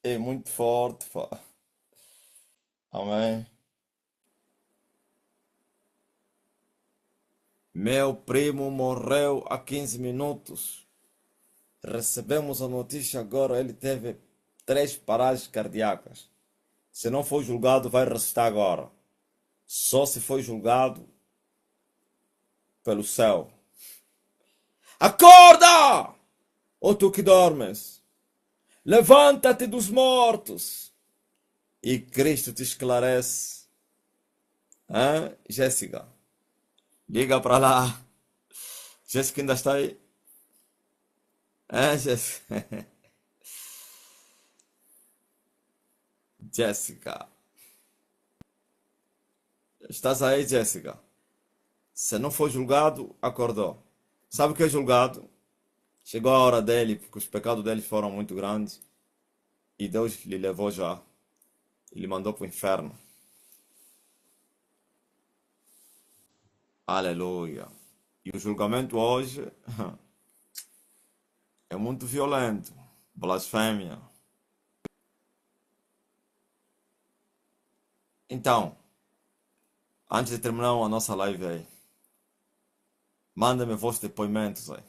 É muito forte, pá. Amém. Meu primo morreu há 15 minutos. Recebemos a notícia agora, ele teve 3 paragens cardíacas. Se não foi julgado, vai ressuscitar agora. Só se foi julgado pelo céu. Acorda! Ou tu que dormes, levanta-te dos mortos e Cristo te esclarece. Hã? Jéssica, liga para lá. Jéssica ainda está aí? Jéssica? Jéssica, estás aí, Jéssica? Se não foi julgado, acordou. Sabe o que é julgado? Chegou a hora dele, porque os pecados dele foram muito grandes e Deus lhe levou já. Ele mandou para o inferno. Aleluia. E o julgamento hoje é muito violento. Blasfêmia. Então, antes de terminar a nossa live aí, manda-me vossos depoimentos aí.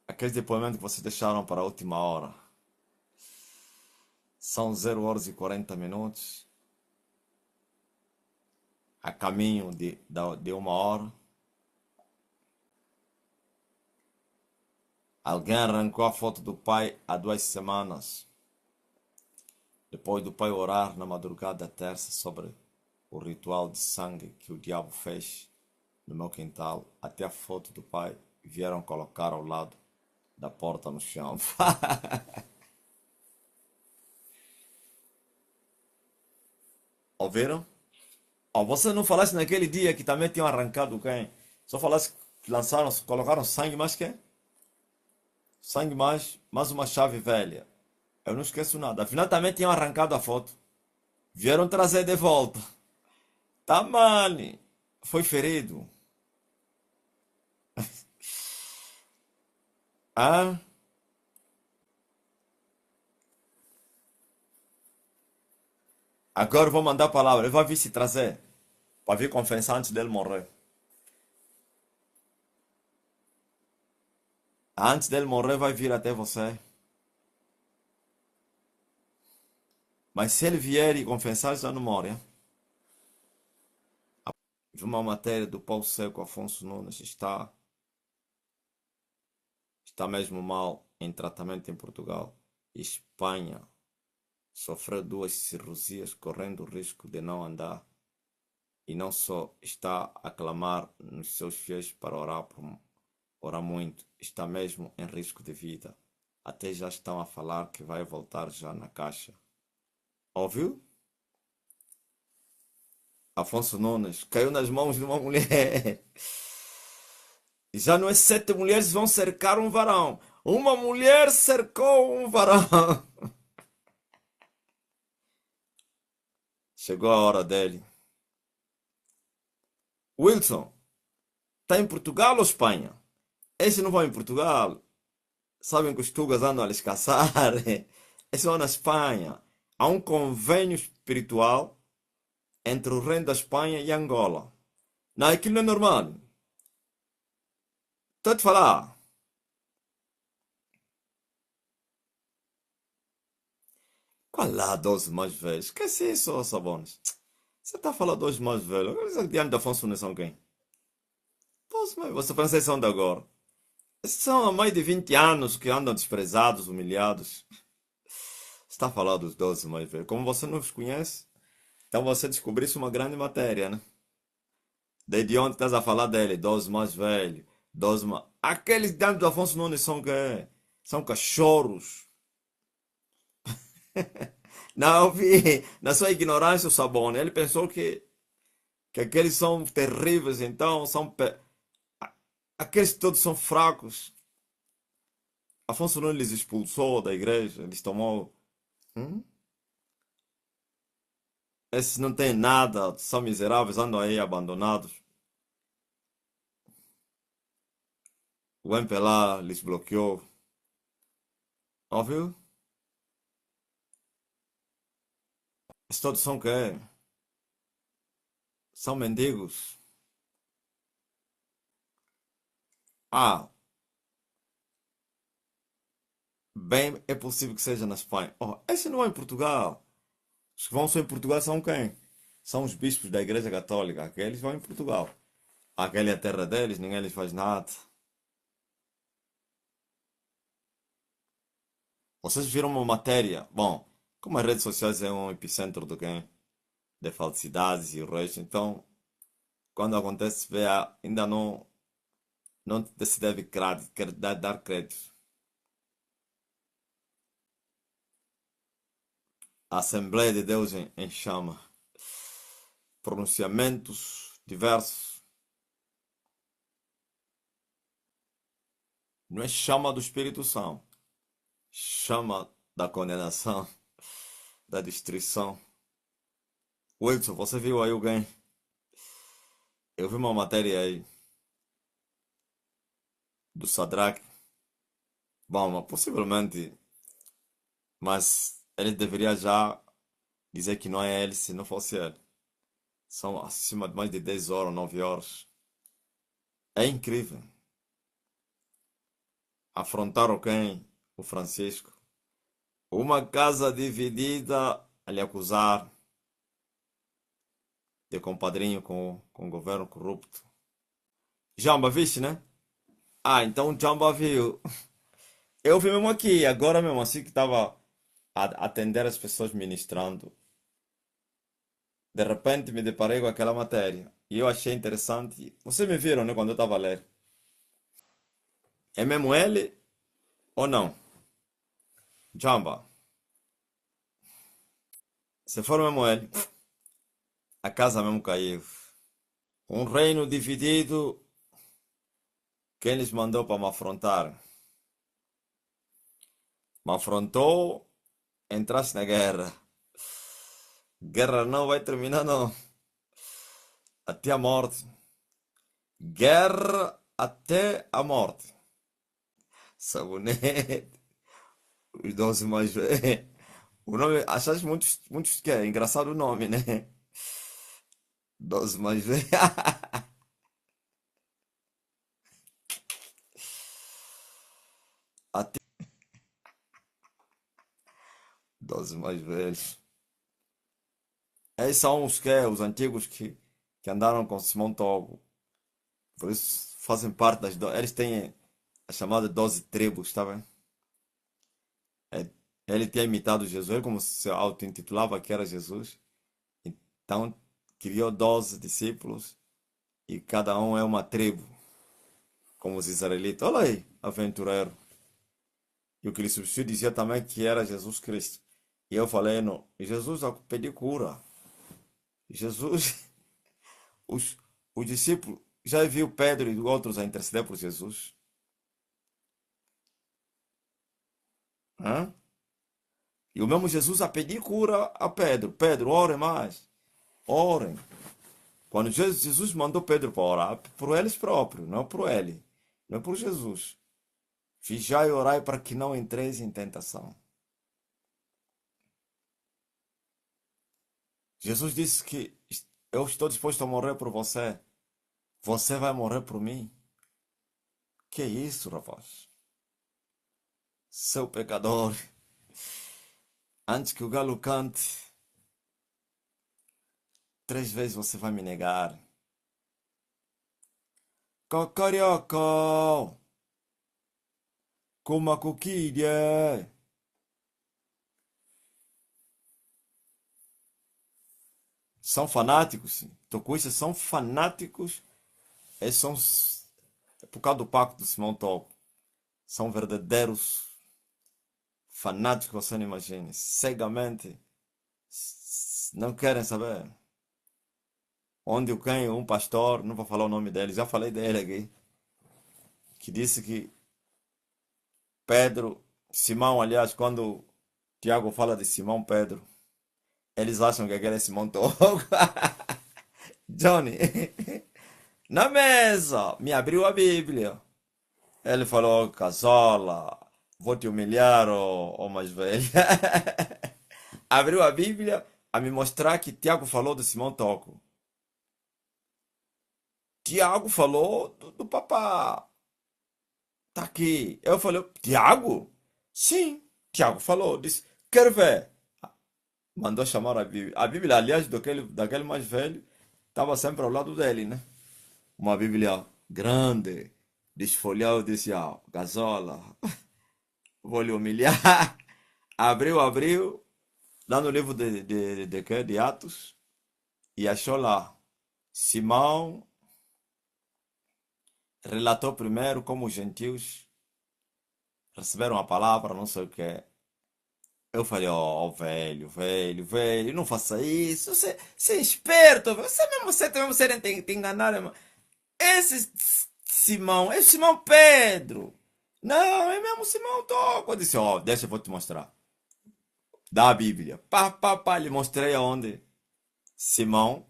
Aqueles depoimentos que vocês deixaram para a última hora. São 0 horas e 40 minutos. A caminho de 1 hora. Alguém arrancou a foto do pai há 2 semanas. Depois do pai orar na madrugada da terça sobre o ritual de sangue que o diabo fez no meu quintal, até a foto do pai vieram colocar ao lado da porta no chão. Ouviram? Oh, você não falasse naquele dia que também tinham arrancado quem? Só falasse que lançaram, colocaram sangue, mas quê? Sangue mais uma chave velha. Eu não esqueço nada. Afinal também tinham arrancado a foto. Vieram trazer de volta. Tá mal. Foi ferido. Ah? Agora eu vou mandar a palavra. Ele vai vir se trazer. Para vir confessar antes dele morrer. Antes dele morrer, vai vir até você. Mas se ele vier e confessar, já não morre. Hein? Vi uma matéria do Paulo Seco, Afonso Nunes. Está mesmo mal em tratamento em Portugal. Espanha sofreu 2 cirurgias, correndo o risco de não andar. E não só está a clamar nos seus fiéis para orar muito, está mesmo em risco de vida. Até já estão a falar que vai voltar já na caixa. Ouviu? Afonso Nunes caiu nas mãos de uma mulher. E já não é 7 mulheres que vão cercar um varão. Uma mulher cercou um varão. Chegou a hora dele. Wilson, está em Portugal ou Espanha? Esses não vão em Portugal. Sabem que os tugas andam a lhes caçar. Esses vão na Espanha. Há um convênio espiritual entre o reino da Espanha e Angola. Não, aquilo não é normal. Estou a te falar. Qual lá a dose mais velha? Esquece isso, Sabones. Você está a falar dos mais velhos. Agora, diante da Afonso Nunes são quem? Poxa, mas você pensa que são de agora. Esses são há mais de 20 anos que andam desprezados, humilhados. Está a falar dos 12 mais velhos. Como você não os conhece, então você descobrisse uma grande matéria, né? Desde onde estás a falar dele? 12 mais velhos. 12 mais... Aqueles diante do Afonso Nunes são quê? São cachorros. Não, vi. Na sua ignorância, o Sabone, ele pensou que aqueles são terríveis, então são... Aqueles todos são fracos. Afonso Nunes lhes expulsou da igreja, eles tomou... Esses não têm nada, são miseráveis, andam aí abandonados. O MPLA lhes bloqueou. Ouviu? Esses todos são quê? São mendigos. Ah, bem, é possível que seja na Espanha. Oh, esse não é em Portugal. Os que vão só em Portugal são quem? São os bispos da Igreja Católica. Aqueles vão em Portugal. Aquela é a terra deles, ninguém lhes faz nada. Vocês viram uma matéria? Bom, como as redes sociais é um epicentro do quem? De falsidades e o resto, então, quando acontece, vê, ainda não se deve dar crédito. A Assembleia de Deus em chama. Pronunciamentos diversos. Não é chama do Espírito Santo. Chama da condenação, da destruição. Wilson, você viu aí alguém? Eu vi uma matéria aí do Sadraque. Bom, mas possivelmente, mas ele deveria já dizer que não é ele se não fosse ele. São acima de mais de 10 horas, 9 horas. É incrível. Afrontaram quem? O Francisco. Uma casa dividida a lhe acusar de compadrinho com o governo corrupto. Jamba, viste, né? Ah, então o Jamba viu. Eu vi mesmo aqui, agora mesmo assim que estava a atender as pessoas ministrando. De repente me deparei com aquela matéria. E eu achei interessante. Vocês me viram, né, quando eu estava a ler. É mesmo ele ou não? Jamba. Se for mesmo ele, a casa mesmo caiu. Um reino dividido. Quem lhes mandou para me afrontar? Me afrontou, entrasse na guerra. Guerra não vai terminar, não. Até a morte. Guerra até a morte. Sabonete. Os 12 mais velhos. O nome, achaste muito que é engraçado o nome, né? 12 mais velho. Até 12 mais velhos. Esses são os antigos que andaram com Simão Togo. Por isso fazem parte eles têm a chamada 12 tribos, tá bem? É, ele tinha imitado Jesus, ele como se auto-intitulava que era Jesus. Então criou 12 discípulos e cada um é uma tribo, como os israelitas. Olha aí, aventureiro. E o que ele substituiu dizia também que era Jesus Cristo. E eu falei, não, Jesus pediu cura. Jesus, os, os discípulos, já viu Pedro e outros a interceder por Jesus? Hã? E o mesmo Jesus a pedir cura a Pedro. Pedro, orem mais. Orem. Quando Jesus mandou Pedro para orar, por eles próprios, não por ele, não por Jesus. Vigiai e orai para que não entreis em tentação. Jesus disse que eu estou disposto a morrer por você. Você vai morrer por mim. Que isso, rapaz? Seu pecador. Antes que o galo cante, 3 vezes você vai me negar. Cocorioco. Kuma coquilha. São fanáticos, sim. Tocuistas são fanáticos. Eles são, por causa do pacto de Simão Togo, são verdadeiros fanáticos, você não imagina. Cegamente, não querem saber. Onde eu ganho um pastor, não vou falar o nome dele, já falei dele aqui, que disse que Pedro, Simão, aliás, quando Tiago fala de Simão Pedro, eles acham que aquele é Simão Togo. Johnny, na mesa, me abriu a Bíblia. Ele falou, casola, vou te humilhar, ô mais velho. Abriu a Bíblia a me mostrar que Tiago falou de Simão Togo. Tiago falou do papá. Tá aqui. Eu falei, Tiago? Sim, Tiago falou. Disse, quero ver. Mandou chamar a Bíblia. A Bíblia, aliás, daquele mais velho, estava sempre ao lado dele, né? Uma Bíblia grande, desfolhou, disse, ó, gasola, vou lhe humilhar. Abriu, lá no livro de Atos, e achou lá, Simão relatou primeiro como os gentios receberam a palavra, não sei o que. Eu falei, ó, velho, não faça isso, você é esperto, você mesmo ser te enganar, irmão. Esse Simão, é Simão Pedro. Não, é mesmo Simão Toco. Eu disse, ó, deixa eu vou te mostrar. Dá a Bíblia. Pá, lhe mostrei aonde Simão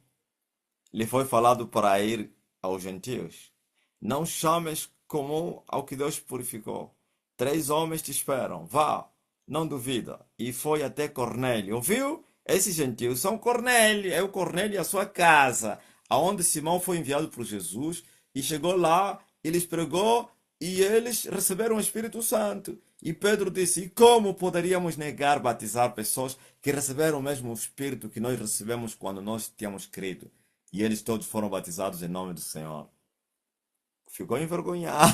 lhe foi falado para ir aos gentios. Não chames comum ao que Deus purificou. 3 homens te esperam. Vá, não duvida. E foi até Cornélio. Ouviu? Esses gentios são Cornélio. É o Cornélio e a sua casa, aonde Simão foi enviado por Jesus. E chegou lá, eles pregou e eles receberam o Espírito Santo. E Pedro disse, e como poderíamos negar batizar pessoas que receberam o mesmo Espírito que nós recebemos quando nós tínhamos crido? E eles todos foram batizados em nome do Senhor. Ficou envergonhado.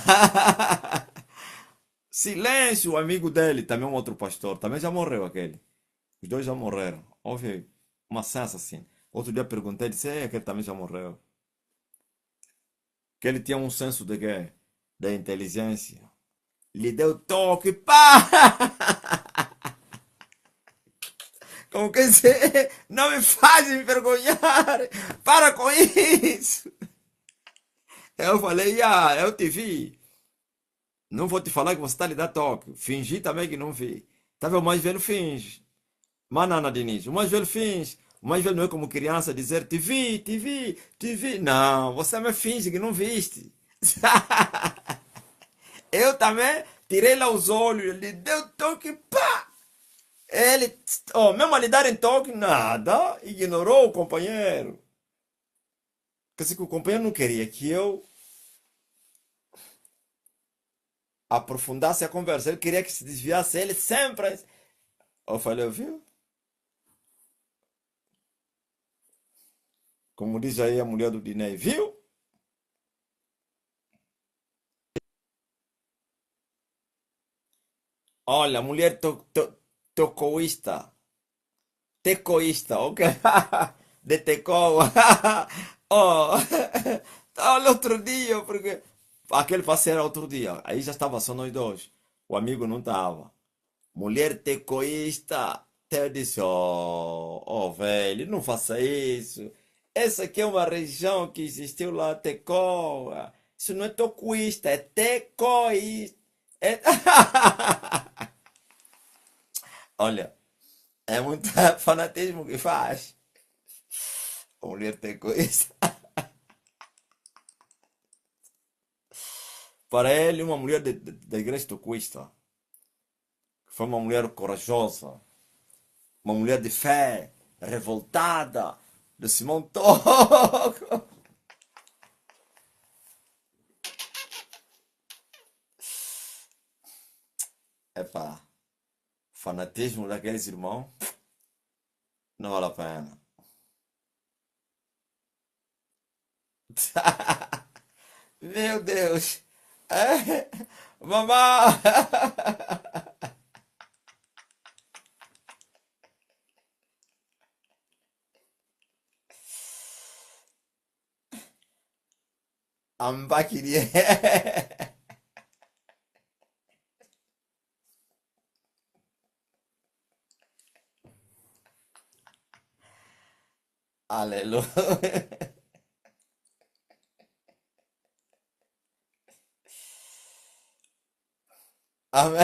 Silêncio, o amigo dele, também um outro pastor, também já morreu aquele. Os dois já morreram. Houve uma sensa assim. Outro dia perguntei, disse, aquele também já morreu. Que ele tinha um senso de quê? Da inteligência. Lhe deu toque, pá! Como que dizer, não me faz envergonhar, para com isso. Eu falei, eu te vi. Não vou te falar que você está lhe dando toque. Fingi também que não vi. Tá vendo? O mais velho finge. Manana Diniz, o mais velho finge. O mais velho não é como criança dizer, te vi. Não, você me finge que não viste. Eu também tirei lá os olhos, ele deu toque, pá! Ele, oh, mesmo a lhe dar em toque, nada, ignorou o companheiro. Quer dizer que o companheiro não queria que eu aprofundasse a conversa, ele queria que se desviasse, ele sempre. Eu falei, viu? Como diz aí a mulher do Dinei, viu? Olha, mulher tocoísta, tecoísta, ok? De tecou. Oh, olha outro dia, porque aquele passeio era outro dia, aí já estava só nós dois, o amigo não estava. Mulher tecoísta, eu disse, oh, velho, não faça isso. Essa aqui é uma região que existiu lá, Tecoa. Isso não é tocoísta, é tecoísta. É... Olha, é muito fanatismo que faz. A mulher tecoísta. Para ele, uma mulher da igreja tocoísta foi uma mulher corajosa, uma mulher de fé, revoltada, de Simão Toco. Epá, fanatismo daqueles irmãos não vale a pena. Meu Deus! É, mamãe! Ambaquirie. Aleluia. Amém.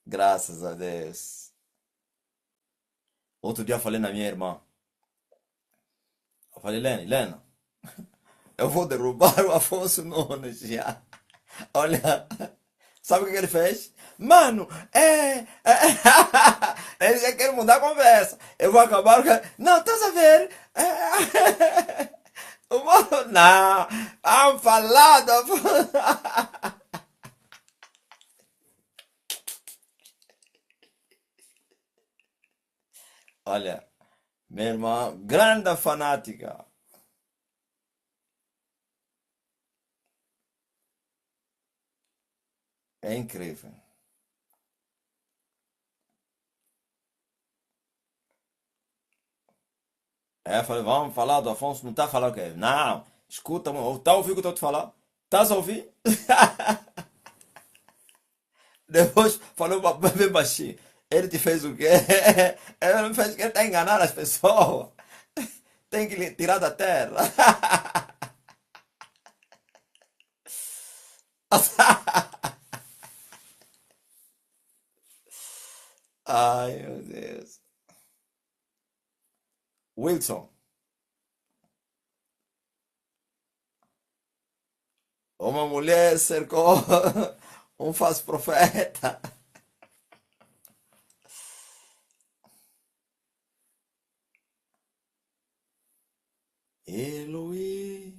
Graças a Deus. Outro dia eu falei na minha irmã. Eu falei, Lena, eu vou derrubar o Afonso Nunes já. Olha, sabe o que ele fez? Mano, ele já quer mudar a conversa. Eu vou acabar com. Não, estás a ver? O mano, não, han falado. Olha, minha irmã, grande fanática. É incrível. Aí eu falei, vamos falar do Afonso, não tá falando o quê? Não, escuta, mano, tá ouvindo o que eu tô te falando? Tá a ouvir? Depois falou bem baixinho. Ele te fez o quê? Ele não fez o quê? Ele tá enganando as pessoas. Tem que lhe tirar da terra. Ai, meu Deus. Wilson, uma mulher cercou um falso profeta. Eloi.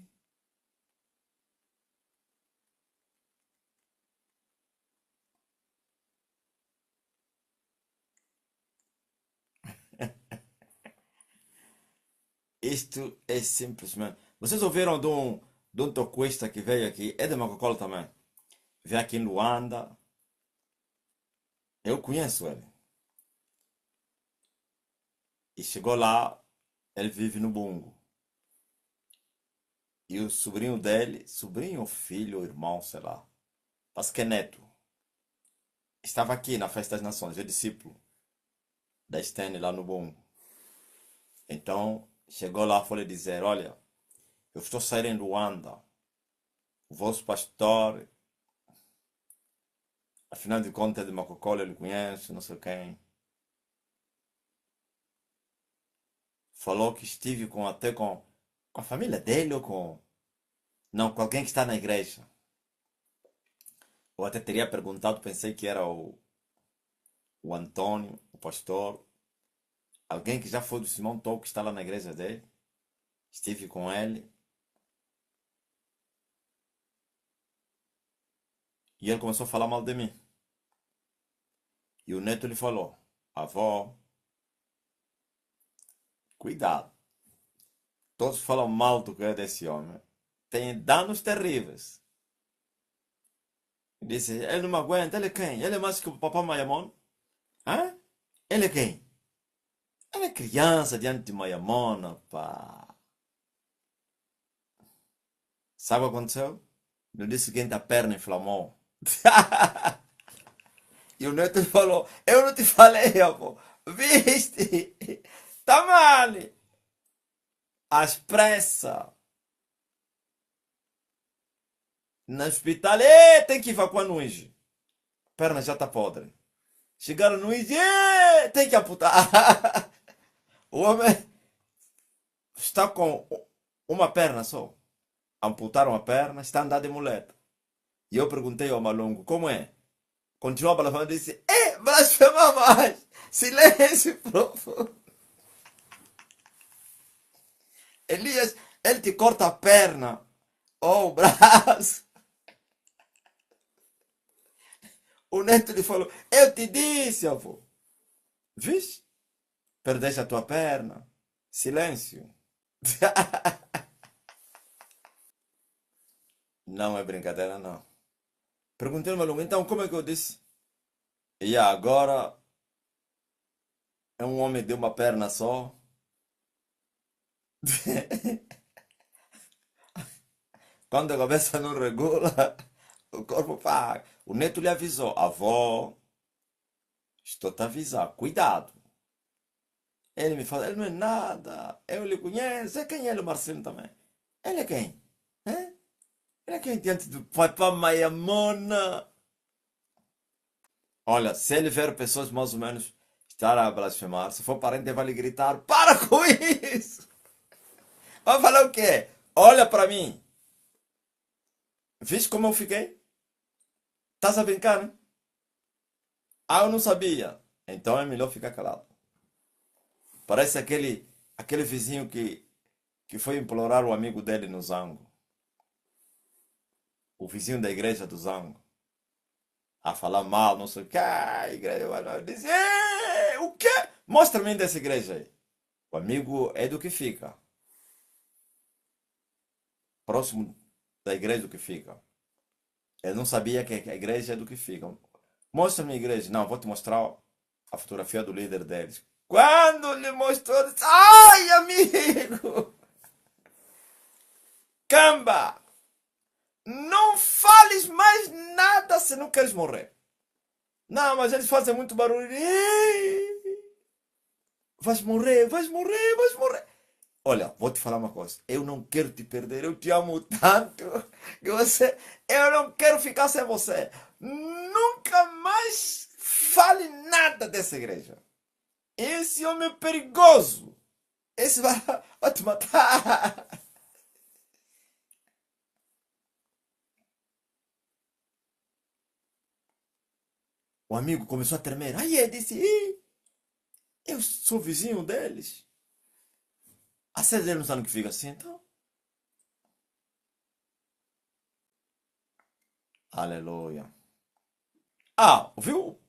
Isto é simplesmente. Vocês ouviram de um toquista que veio aqui? É de Macocolo também. Veio aqui em Luanda. Eu conheço ele. E chegou lá, ele vive no Bungo. E o sobrinho dele, sobrinho, filho, irmão, sei lá, parece que é neto, estava aqui na Festa das Nações, é discípulo da Stene lá no Bungo. Então, chegou lá, foi lhe dizer, olha, eu estou saindo em Luanda, o vosso pastor, afinal de contas, é de Macocolo, ele conhece, não sei quem. Falou que estive até com a família dele ou com... Não, com alguém que está na igreja. Eu até teria perguntado, pensei que era o Antônio, o pastor, alguém que já foi do Simão Tol, que está lá na igreja dele. Estive com ele. E ele começou a falar mal de mim. E o neto lhe falou: avó, cuidado. Todos falam mal do que é desse homem. Tem danos terríveis. Disse: ele não me aguenta. Ele é quem? Ele é mais que o papai Mayamon? Hã? Ele é quem? Ele é criança diante de Mayamona, pá. Sabe o que aconteceu? No dia seguinte a perna inflamou. E o neto falou: eu não te falei, avó. Viste? Tá mal. Às pressas. No hospital. Tem que evacuar no IG. Perna já tá podre. Chegaram no IG. Tem que amputar. O homem está com uma perna só. Amputaram a perna, está a andar de muleta. E eu perguntei ao Malongo: como é? Continuou a blasfemar e disse: blasfema mais! Silêncio, profundo. Elias, ele te corta a perna ou o braço. O neto lhe falou: eu te disse, avô. Vixe? Perdeste a tua perna. Silêncio. Não é brincadeira, não. Perguntei ao Malongo: então como é que eu disse? E agora é um homem de uma perna só. Quando a cabeça não regula, o corpo paga. O neto lhe avisou: avó, estou te avisando, cuidado. Ele me fala: ele não é nada. Eu lhe conheço. É quem é ele, o Marcelo também? Ele é quem? Hã? Ele é quem diante do papai Mayamona? Olha, se ele ver pessoas mais ou menos estar a blasfemar, se for parente, ele vai lhe gritar: para com isso! Vai falar o quê? Olha para mim. Viste como eu fiquei? Estás a brincar, né? Ah, eu não sabia. Então é melhor ficar calado. Parece aquele vizinho que foi implorar o amigo dele no Zango. O vizinho da igreja do Zango. A falar mal, não sei o que. A igreja vai dizer: o quê? Mostra-me dessa igreja aí. O amigo é do que fica. Próximo da igreja do que fica. Ele não sabia que a igreja é do que fica. Mostra-me a igreja. Não, vou te mostrar a fotografia do líder deles. Quando lhe mostrou, disse: ai, amigo! Camba! Não fales mais nada se não queres morrer. Não, mas eles fazem muito barulho. Vais morrer, vais morrer, vais morrer. Olha, vou te falar uma coisa. Eu não quero te perder. Eu te amo tanto que você. Eu não quero ficar sem você. Nunca mais fale nada dessa igreja. Esse homem é perigoso. Esse vai te matar. O amigo começou a tremer. Aí ele disse: eu sou vizinho deles. A sede deles não sabe que fica assim, então. Aleluia. Ah, viu?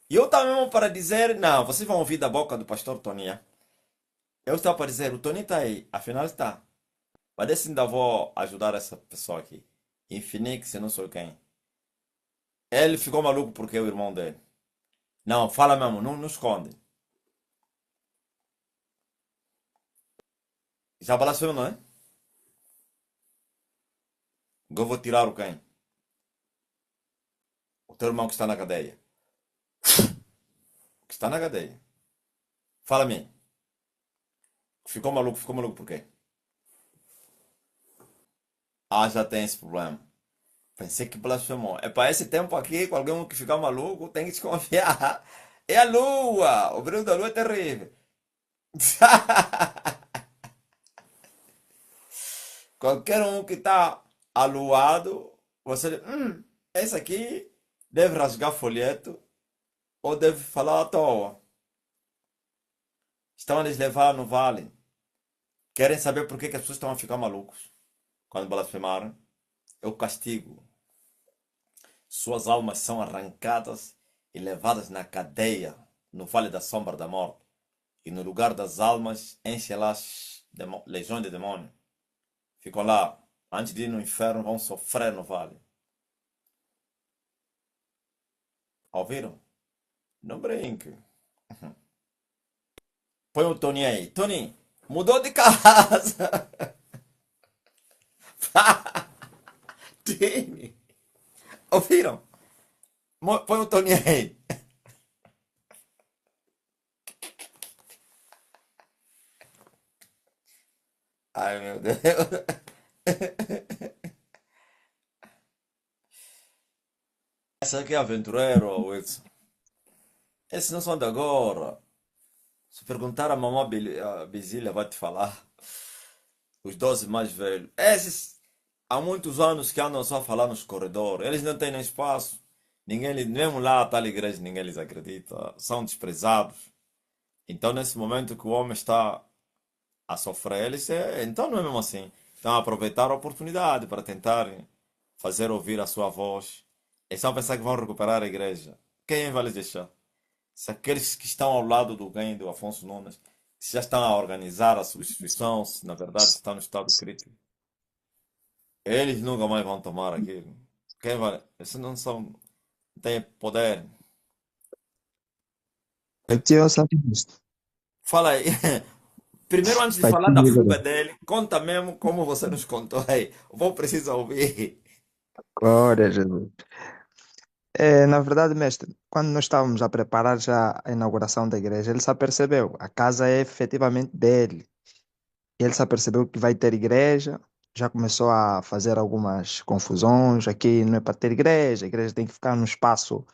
E eu estava mesmo para dizer: não, vocês vão ouvir da boca do pastor Toninha. Eu estava para dizer: o Toninho está aí, afinal está. Mas desse ainda vou ajudar essa pessoa aqui. Em Phoenix, eu não sei quem. Ele ficou maluco porque é o irmão dele. Não, fala mesmo, não esconde. Já blasfemou, não é? Eu vou tirar o quem? O teu irmão que está na cadeia. Que está na cadeia. Fala a mim. Ficou maluco por quê? Ah, já tem esse problema. Pensei que blasfemou. É para esse tempo aqui, com alguém que ficar maluco, tem que desconfiar. É a lua! O brilho da lua é terrível. Qualquer um que está aluado, você diz: esse aqui Deve rasgar folheto ou deve falar à toa. Estão a lhes levar no vale. Querem saber por que que as pessoas estão a ficar malucos quando blasfemarem? É o castigo. Suas almas são arrancadas e levadas na cadeia, no vale da sombra da morte. E no lugar das almas, enchem lá as legiões de demônios. Ficam lá. Antes de ir no inferno, vão sofrer no vale. Ouviram? Não brinque. Põe o Tony aí. Tony, mudou de casa. Tony. Ouviram? Põe o Tony aí. Ai, meu Deus. Essa aqui é aventureiro, Wilson. Esses não são de agora. Se perguntar a mamãe a Bisília vai te falar. Os 12 mais velhos. Esses há muitos anos que andam só a falar nos corredores. Eles não têm nem espaço. Mesmo lá, a tal igreja, ninguém lhes acredita. São desprezados. Então, nesse momento que o homem está a sofrer, então não é mesmo assim. Então, aproveitar a oportunidade para tentarem fazer ouvir a sua voz. Eles estão a pensar que vão recuperar a igreja. Quem vai lhes deixar? Se aqueles que estão ao lado do Guem, do Afonso Nunes, se já estão a organizar a substituição, se na verdade estão no estado crítico, eles nunca mais vão tomar aquilo. Quem vai? Eles não são, não têm poder. Aqui é o Satanista. Fala aí. Primeiro, antes de Aqui, falar da fuga dele, conta mesmo como você nos contou aí. Vou precisar ouvir. glória a Jesus. Na verdade, mestre, quando nós estávamos a preparar já a inauguração da igreja, ele se apercebeu, a casa é efetivamente dele. Ele se apercebeu que vai ter igreja, já começou a fazer algumas confusões. Aqui não é para ter igreja, a igreja tem que ficar num espaço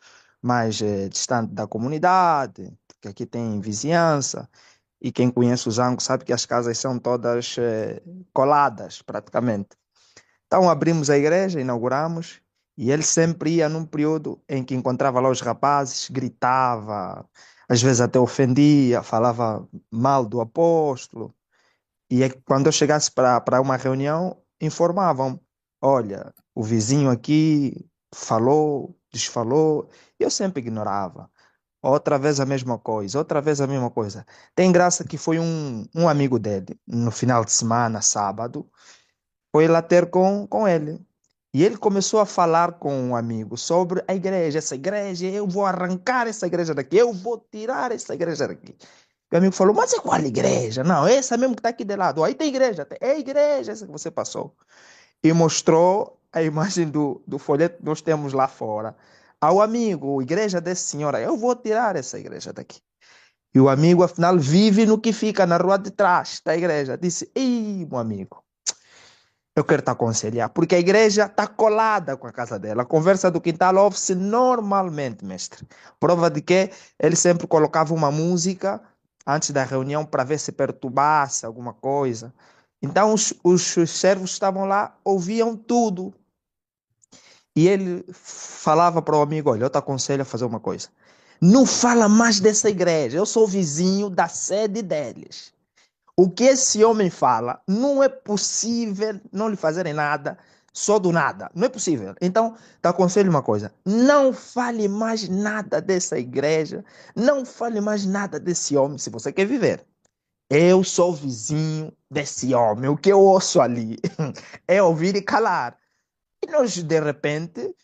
mais distante da comunidade, porque aqui tem vizinhança. E quem conhece os ângulos sabe que as casas são todas coladas, praticamente. Então abrimos a igreja, inauguramos, e ele sempre ia num período em que encontrava lá os rapazes, gritava, às vezes até ofendia, falava mal do apóstolo. E é que quando eu chegasse para uma reunião, informavam: olha, o vizinho aqui falou, desfalou, e eu sempre ignorava. Outra vez a mesma coisa, outra vez a mesma coisa. Tem graça que foi um amigo dele, no final de semana, sábado, foi lá ter com ele. E ele começou a falar com um amigo sobre a igreja. Essa igreja, eu vou arrancar essa igreja daqui, eu vou tirar essa igreja daqui. E o amigo falou: mas é qual igreja? Não, essa mesmo que está aqui de lado. Aí tem igreja, é a igreja essa que você passou. E mostrou a imagem do folheto que nós temos lá fora. Ao amigo, igreja desse senhor, eu vou tirar essa igreja daqui. E o amigo, afinal, vive no que fica na rua de trás da igreja. Disse: ei, meu amigo, eu quero te aconselhar, porque a igreja está colada com a casa dela. A conversa do quintal ouve-se normalmente, mestre. Prova de que ele sempre colocava uma música antes da reunião para ver se perturbasse alguma coisa. Então os servos estavam lá, ouviam tudo. E ele falava para o amigo: olha, eu te aconselho a fazer uma coisa. Não fala mais dessa igreja, eu sou vizinho da sede deles. O que esse homem fala, não é possível não lhe fazerem nada, só do nada. Não é possível. Então, te aconselho uma coisa: não fale mais nada dessa igreja, não fale mais nada desse homem, se você quer viver. Eu sou vizinho desse homem, o que eu ouço ali é ouvir e calar. E nós, de repente,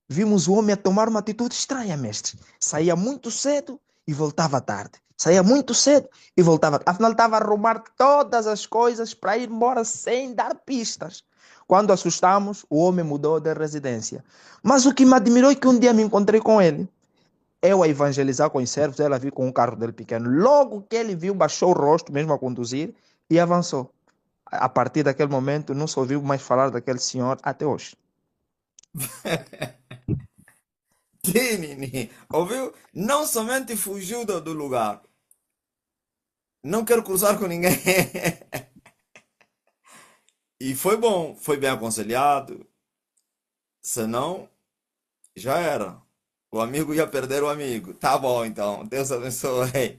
vimos o homem a tomar uma atitude estranha, mestre. Saía muito cedo e voltava tarde. Saía muito cedo e voltava. Afinal, estava a arrumar todas as coisas para ir embora sem dar pistas. Quando assustamos, o homem mudou de residência. Mas o que me admirou é que um dia me encontrei com ele. Eu a evangelizar com os servos, ela viu com um carro dele pequeno. Logo que ele viu, baixou o rosto, mesmo a conduzir, e avançou. A partir daquele momento, não se ouviu mais falar daquele senhor até hoje. Tinini, ouviu? Não somente fugiu do lugar. Não quero cruzar com ninguém. E foi bom, foi bem aconselhado. Senão, já era. O amigo ia perder o amigo. Tá bom, então. Deus abençoe.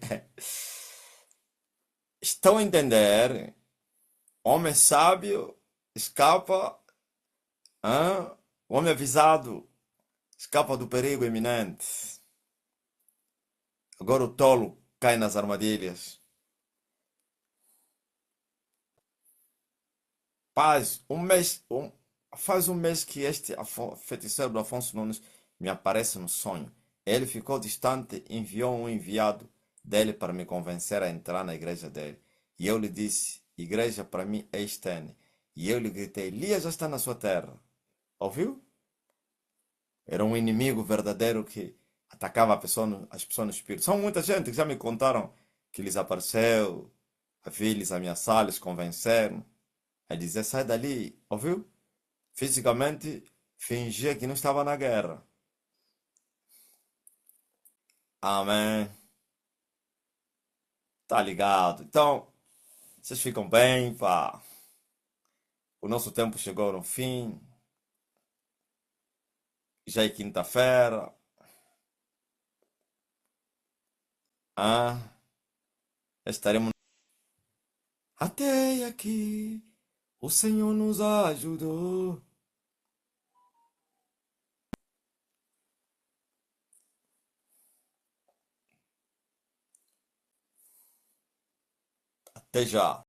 Estão a entender? Homem sábio escapa, hã? Homem avisado escapa do perigo iminente. Agora o tolo cai nas armadilhas. Faz um mês, faz um mês que este feiticeiro do Afonso Nunes me aparece no sonho. Ele ficou distante, enviou um enviado dele para me convencer a entrar na igreja dele. E eu lhe disse, igreja para mim é Estene. E eu lhe gritei, Elias já está na sua terra. Ouviu? Era um inimigo verdadeiro que atacava as pessoas no espírito. São muita gente que já me contaram que lhes apareceu, vi-lhes ameaçá-los, convenceram. A dizer, sai dali, ouviu? Fisicamente, fingia que não estava na guerra. Amém. Tá ligado? Então, vocês ficam bem, pá. O nosso tempo chegou no fim. Já é quinta-feira. Ah, estaremos. Até aqui, o Senhor nos ajudou. Até já.